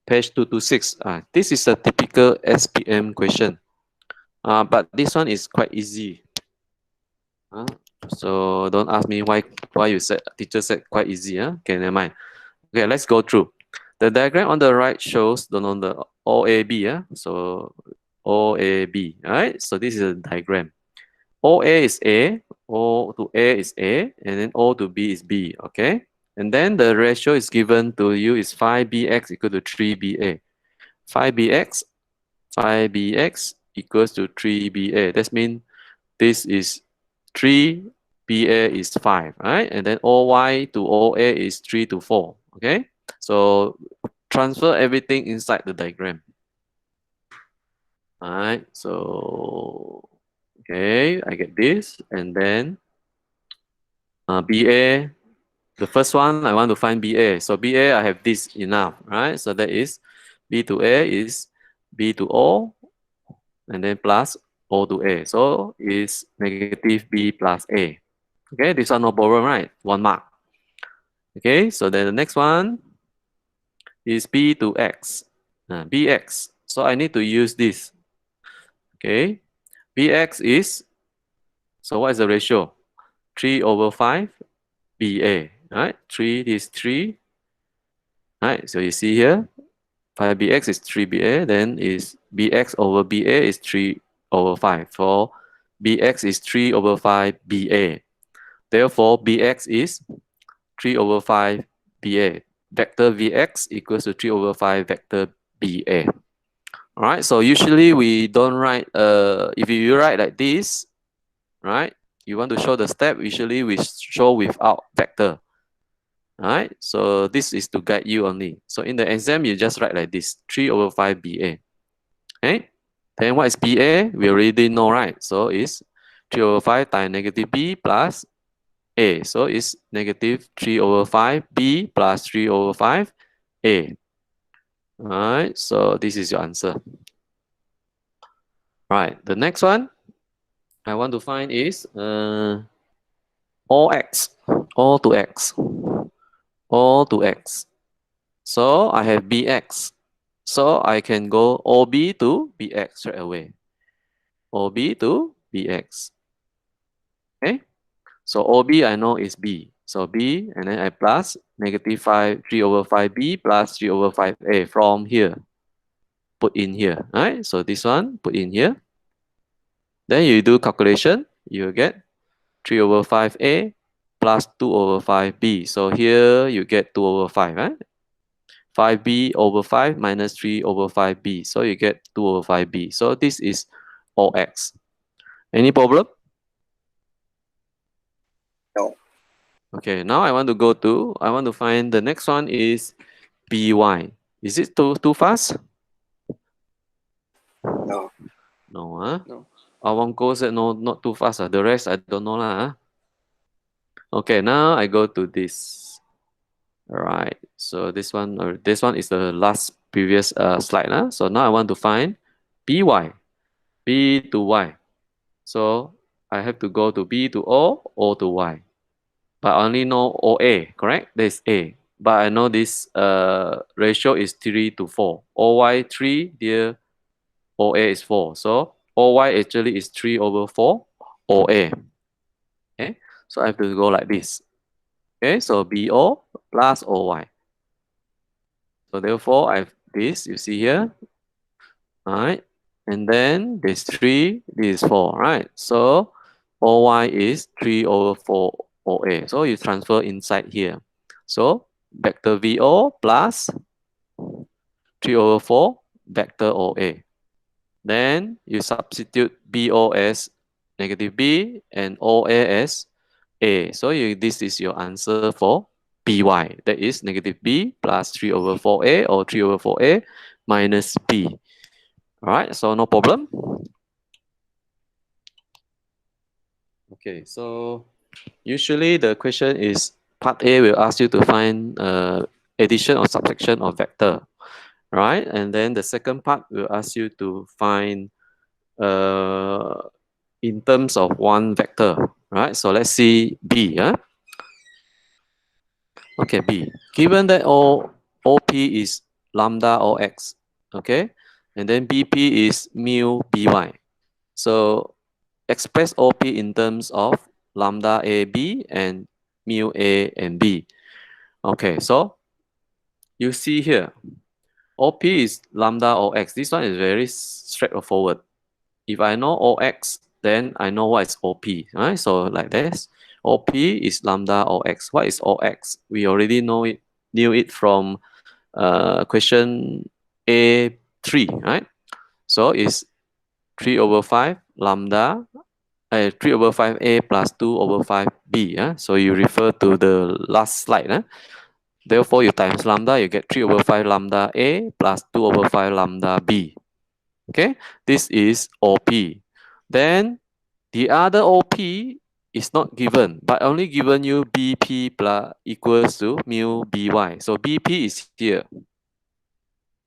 page 226. This is a typical SPM question. But this one is quite easy. So don't ask me why you said teacher said quite easy. Okay, never mind. Okay, let's go through. The diagram on the right shows the OAB. So OAB. All right. So this is a diagram. OA is A, O to A is A, and then O to B is B. Okay. And then the ratio is given to you is 5bx equal to 3ba. 5bx equals to 3ba. That means this is 3ba is 5, right? And then OY to OA is 3 to 4. Okay. So transfer everything inside the diagram. All right. So okay, I get this, and then BA. The first one I want to find BA. So BA I have this enough, right? So that is B to A is B to O, and then plus O to A. So it's negative B plus A. Okay, this one no problem, right? 1 mark. Okay, so then the next one is B to X. BX. So I need to use this. Okay, BX is, so what is the ratio? 3 over 5 BA, right? 3 is 3. Right, so you see here, 5bx is 3ba, then is bx over ba is 3 over 5. For bx is 3 over 5 ba. Therefore, bx is 3 over 5 ba. Vector vx equals to 3 over 5 vector ba. All right, so usually we don't write, if you write like this, right, you want to show the step, usually we show without vector. All right, so this is to guide you only. So in the exam, you just write like this, 3 over 5 BA. Okay, then what is BA? We already know, right? So it's 3 over 5 times negative B plus A. So it's negative 3 over 5 B plus 3 over 5 A. All right, so this is your answer. All right, the next one I want to find is OX, O to X, O to X. So I have BX. So I can go OB to BX straight away. OB to BX. Okay. So OB I know is B. So B and then I plus negative 3 over 5B plus 3 over 5A from here. Put in here. Right? So this one put in here. Then you do calculation, you get 3 over 5a plus 2 over 5b. So here you get 2 over 5, right? 5b over 5 minus 3 over 5b. So you get 2 over 5b. So this is OX. Any problem? No. Okay, now I want to find the next one is BY. Is it too fast? No. No, huh? No. Awangko said no, not too fast. The rest I don't know lah. Okay, now I go to this. All right. So this one is the last previous slide lah. So now I want to find BY, B to Y. So I have to go to B to O to Y. But I only know OA, correct? There's A. But I know this ratio is 3 to 4. OY 3, there OA is 4. So OY actually is 3 over 4 OA. Okay, so I have to go like this. Okay, so BO plus OY. So therefore, I have this, you see here. All right, and then this 3, this is 4, right? So OY is 3 over 4 OA. So you transfer inside here. So vector VO plus 3 over 4 vector OA. Then you substitute BO as negative B and OA as A. So this is your answer for BY. That is negative B plus 3 over 4A or 3 over 4A minus B. All right, so no problem. Okay, so usually the question is part A will ask you to find addition or subtraction of vector, right? And then the second part will ask you to find in terms of one vector, right? So let's see B. Okay, B. Given that OP is lambda OX, okay, and then BP is mu BY. So express OP in terms of lambda AB and mu A and B. Okay, so you see here, OP is lambda OX. This one is very straightforward. If I know OX, then I know what is OP, right? So like this, OP is lambda OX. What is OX? We already knew it from question A3, right? So it's 3 over 5 lambda, 3 over 5A plus 2 over 5B. So you refer to the last slide. Therefore, you times lambda, you get 3 over 5 lambda A plus 2 over 5 lambda B. Okay, this is OP. Then the other OP is not given, but only given you BP plus equals to mu BY. So BP is here.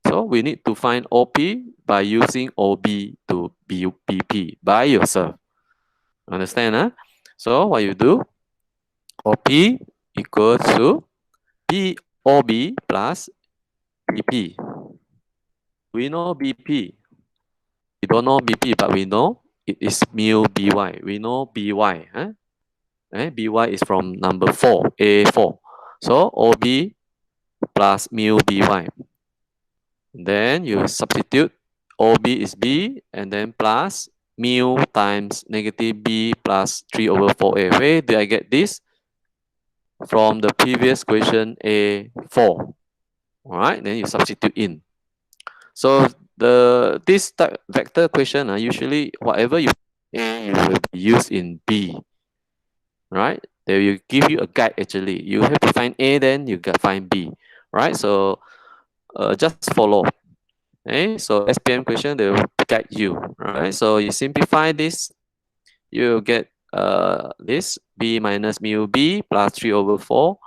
So we need to find OP by using OB to BP by yourself. Understand? Huh? So what you do, OP equals to BOB plus BP. We know BP. We don't know BP, but we know it is mu BY. We know BY. BY is from number 4, A4. So OB plus mu BY. Then you substitute OB is B and then plus mu times negative B plus 3 over 4A. Where did I get this? From the previous question A4. All right, then you substitute in. So this type vector question, usually whatever you will be used in B, right? They will give you a guide actually. You have to find A, then you can find B, right? So just follow. Okay, so SPM question, they will guide you, right? So you simplify this, you get this B minus mu B plus 3 over 4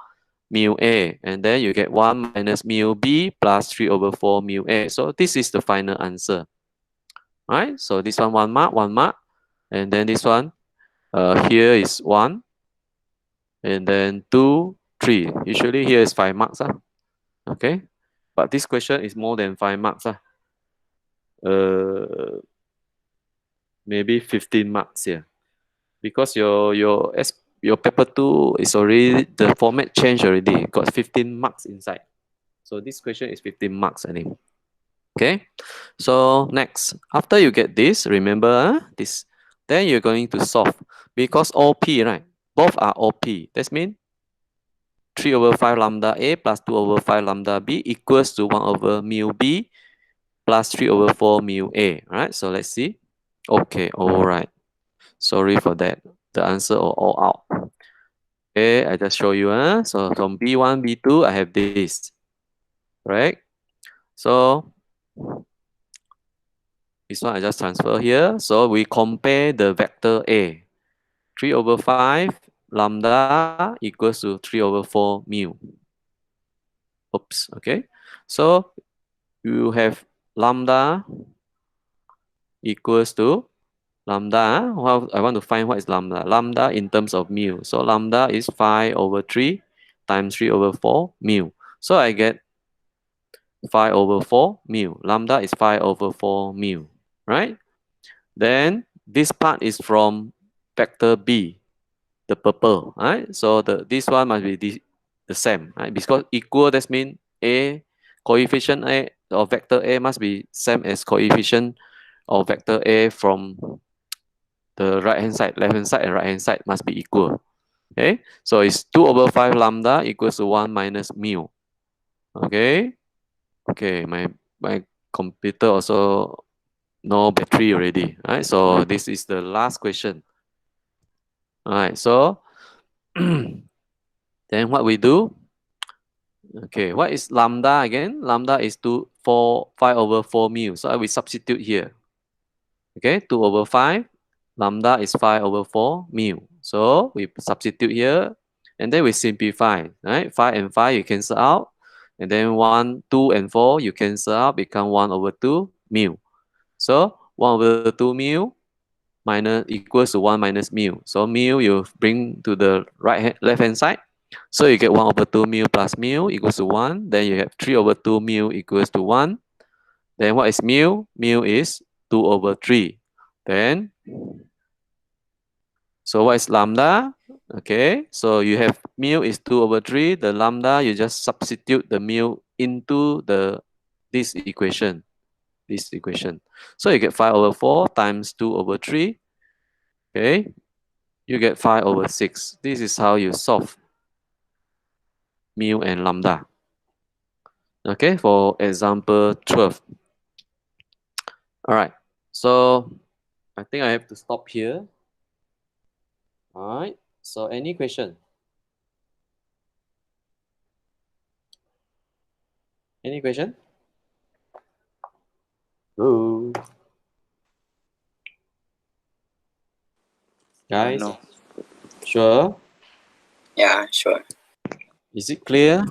mu A, and then you get 1 minus mu B plus 3 over 4 mu A. So this is the final answer, right? So this one 1 mark, and then this one here is 1, and then 2, 3. Usually here is 5 marks. Okay, but this question is more than 5 marks. Maybe 15 marks here, because your paper 2 is already, the format changed already, got 15 marks inside. So this question is 15 marks, I think. Okay, so next, after you get this, remember this Then you're going to solve because OP, right? Both are OP. That means 3 over 5 lambda A plus 2 over 5 lambda B equals to 1 over mu B plus 3 over 4 mu A, right? So let's see. Okay, all right. Sorry for that. The answer are all out. Okay, I just show you. So from B1, B2, I have this, right? So this one I just transfer here. So we compare the vector A. 3 over 5 lambda equals to 3 over 4 mu. Oops, okay. So you have lambda equals to lambda. Well, I want to find what is lambda. Lambda in terms of mu. So lambda is 5 over 3 times 3 over 4 mu. So I get 5 over 4 mu. Lambda is 5 over 4 mu, right? Then this part is from vector B, the purple, right? So this one must be the same, right? Because equal, that means A, coefficient A of vector A must be same as coefficient of vector A from the right hand side, left hand side and right hand side must be equal. Okay, so it's 2 over 5 lambda equals to 1 minus mu. Okay, okay, my computer also no battery already, right? So this is the last question. All right, so then what we do? Okay, what is lambda again? Lambda is 5 over 4 mu. So I will substitute here. Okay, 2 over 5. Lambda is 5 over 4 mu. So we substitute here and then we simplify, right? 5 and 5 you cancel out. And then 1, 2 and 4 you cancel out, become 1 over 2 mu. So 1 over 2 mu minus equals to 1 minus mu. So mu you bring to the left hand side. So you get 1 over 2 mu plus mu equals to 1. Then you have 3 over 2 mu equals to 1. Then what is mu? Mu is 2 over 3. Then, so what is lambda? Okay, so you have mu is 2 over 3. The lambda, you just substitute the mu into this equation. So you get 5 over 4 times 2 over 3. Okay, you get 5 over 6. This is how you solve mu and lambda. Okay, for example 12. All right, so I think I have to stop here. All right, so any question? Any question? Hello? Guys? No. Sure? Yeah, sure. Is it clear?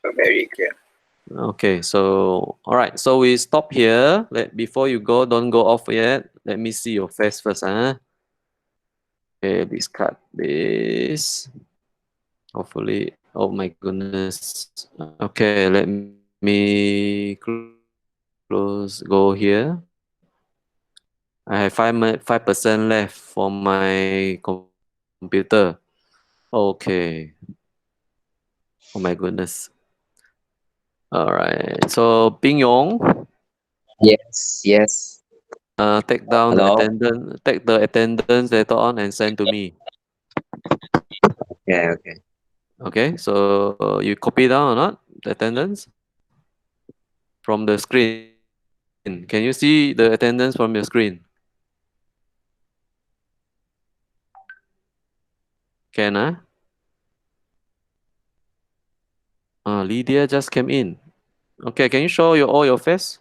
Very clear. Okay, so all right, so we stop here. Before you go, don't go off yet. Let me see your face first, huh? Okay, discard this. Hopefully, oh my goodness. Okay, let me close. Go here. I have 5% left for my computer. Okay. Oh my goodness. All right. So Ping Yong, Yes, yes. take down the Hello. attendance. Take the attendance later on and send to me. Okay, okay. Okay. So you copy down or not the attendance from the screen? Can you see the attendance from your screen? Can Lydia just came in. Okay, can you show all your face?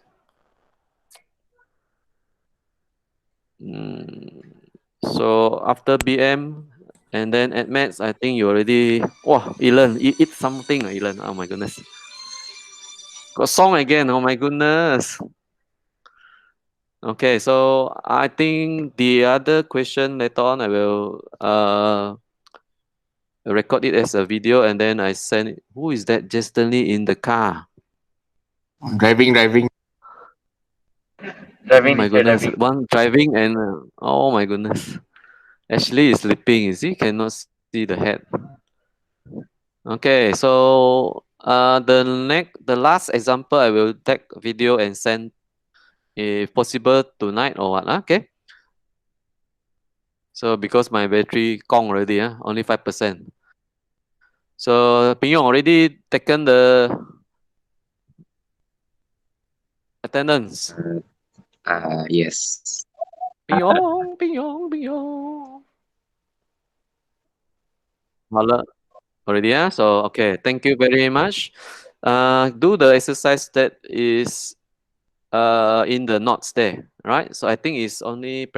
So after BM and then at Maths, I think you already. Wow, Elan, eat something, Elan. Oh my goodness. Got song again. Oh my goodness. Okay, so I think the other question later on I will record it as a video and then I send it. Who is that destiny in the car? Driving, driving. Oh my goodness. One driving and oh my goodness. Ashley is sleeping. Is he cannot see the head? Okay, so the last example I will take video and send if possible tonight or what. Okay. So because my battery gone already, only 5%. So Ping Yong already taken the attendance. Yes. Ping Yong, Ping Yong, Ping Yong. Already, So okay, thank you very much. Do the exercise that is in the notes there, right? So I think it's only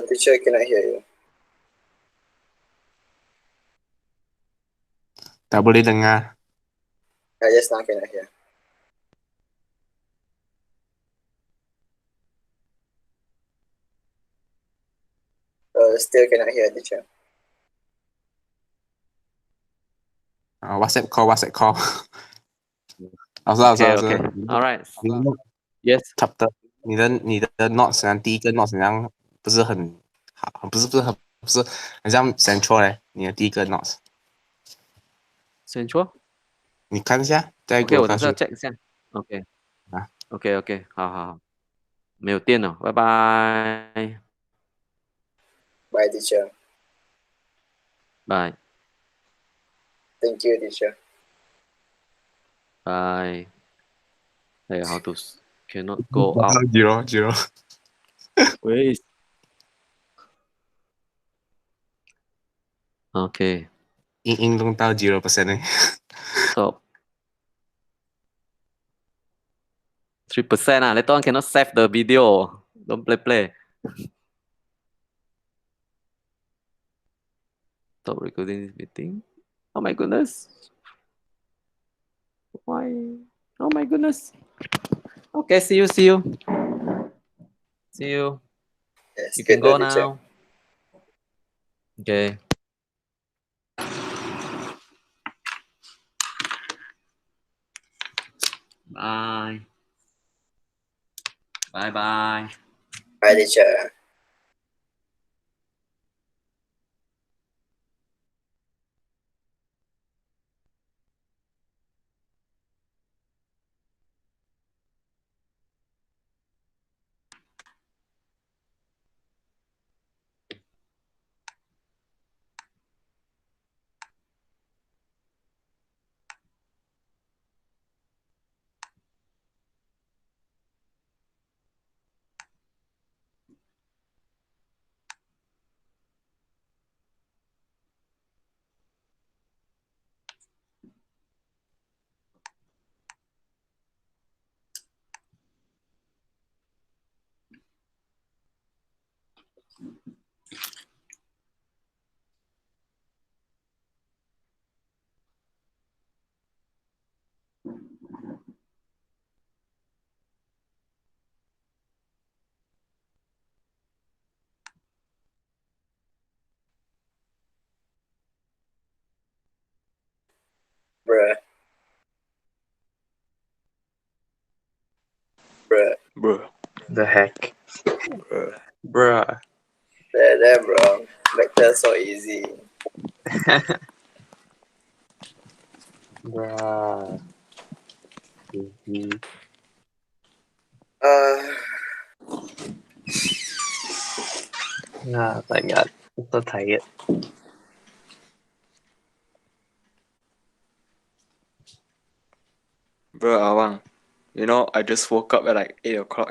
Teacher, cannot hear you. Tak boleh dengar. Just now cannot hear. Still cannot hear, teacher. WhatsApp call. okay, okay. All right. Yes. Chapter，你的 notes 第一个 notes 不是很像 central 嘞，你的第一个 notes， Central。你看一下，再给 OK， 我看去。我等下 check 一下。OK。啊。OK OK，好好好，没有电了，拜拜。Bye, teacher. Bye Thank you, teacher. bye. Hey, how to cannot go out? Zero。Where is? Okay. 应用到 0% 呢。Stop. 3% ah. Later on cannot save the video. Don't play. Stop recording this meeting. Oh my goodness. Why? Oh my goodness. Okay, see you. See you. Yes, You can good go teacher. now. Okay. Bye. Bye bye. Bye, teacher. Bruh. Bruh. The heck? Bruh. There, bro. Vector so easy. Bruh. Ah, my god. I'm so tired. Bro, Awang, I just woke up at like 8 o'clock,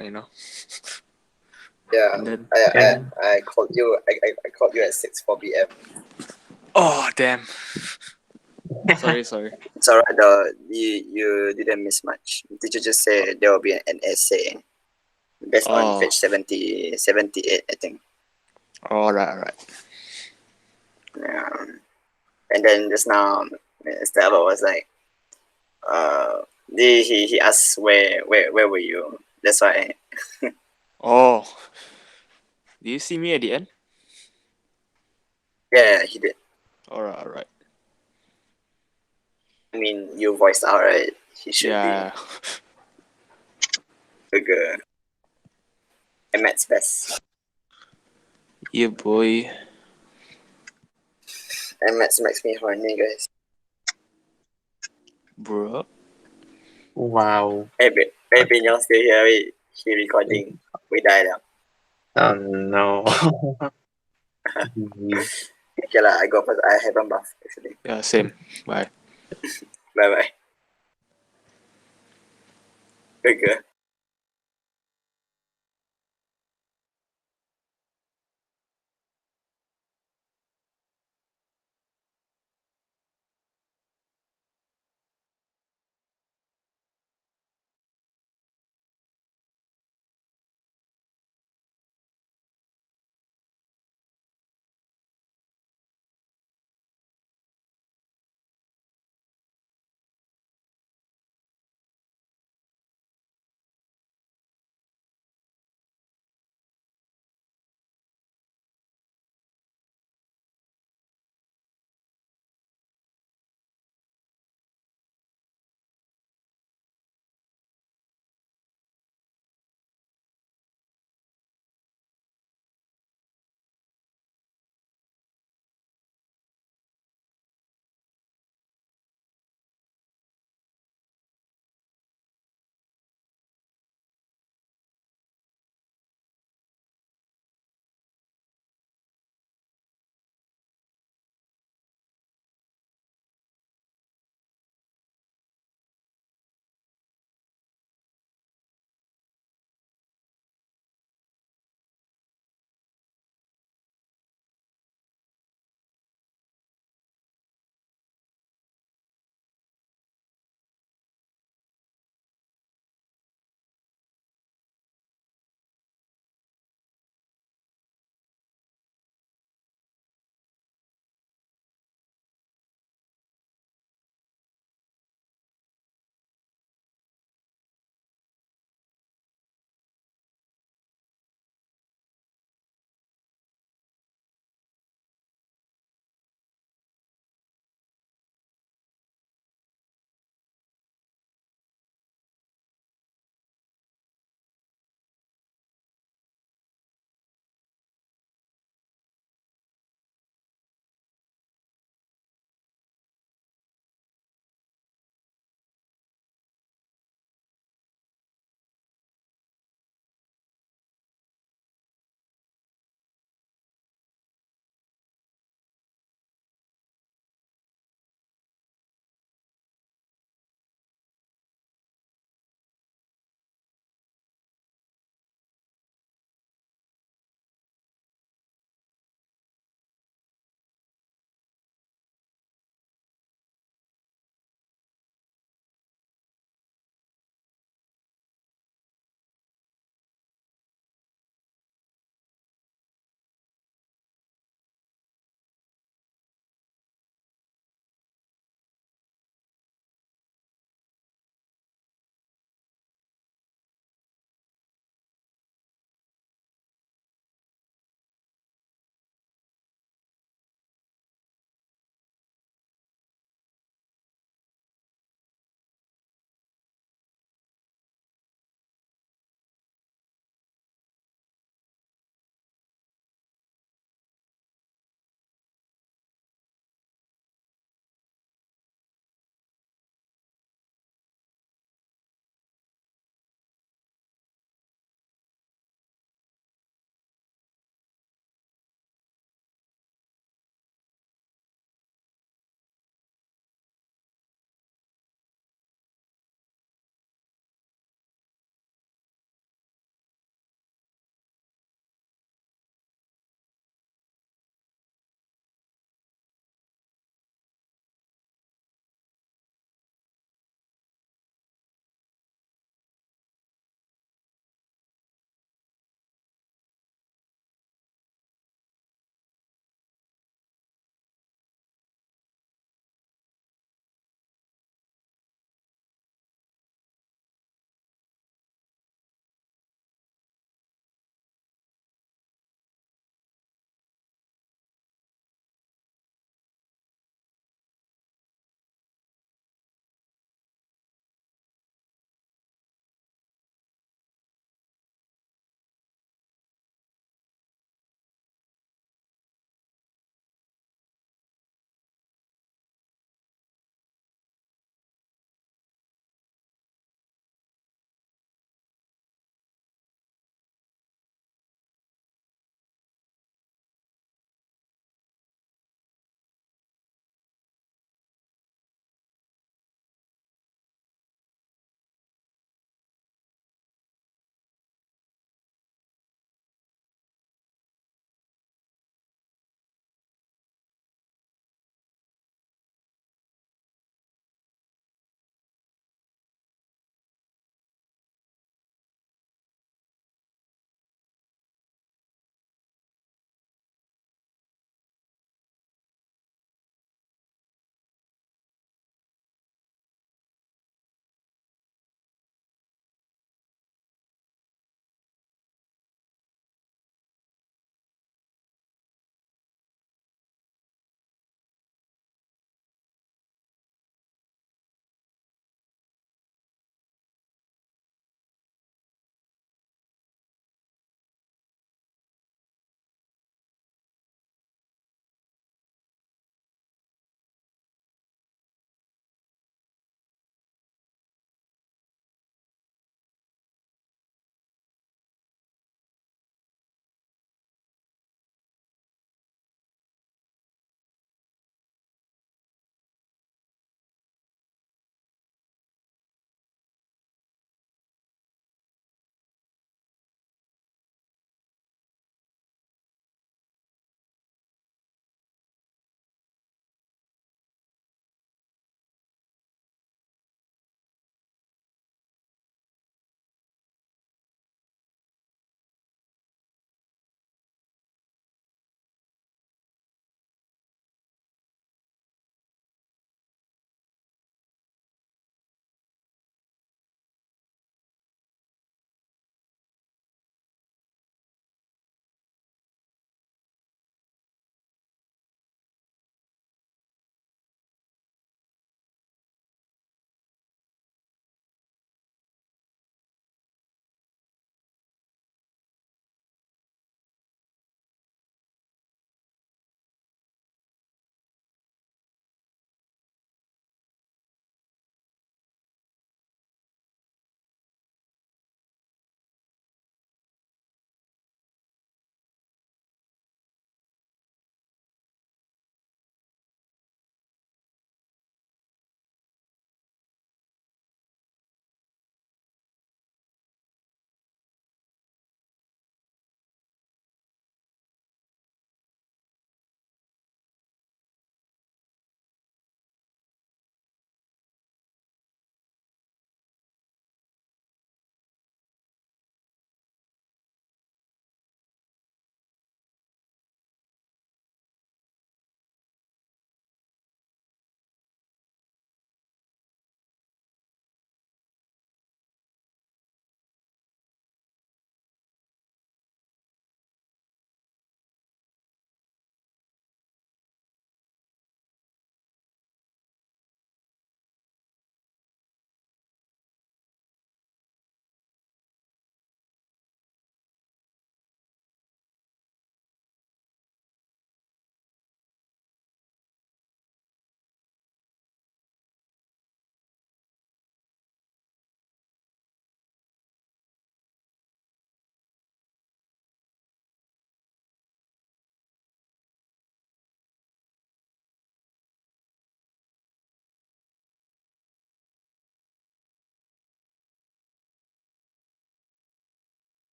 Yeah. And then, I called you. I called you at 6:04 p.m. oh, damn. Sorry. It's alright though. You didn't miss much. Teacher just said there will be an essay based on page 78, I think. Alright. Yeah. And then just now, Mr. Albert was like, he asked where were you? That's why. Oh. Do you see me at the end? Yeah, he did. Alright. I mean, you voiced out, right? He should Yeah. be good. And Matt's best. Yeah, boy. And Max makes me horny, guys. Bro. Wow. Hey, Ben, you're still here. He recording. We die now. Oh no. Okay lah, I go first. I haven't buff actually. Yeah, same. Bye. Bye bye. Okay.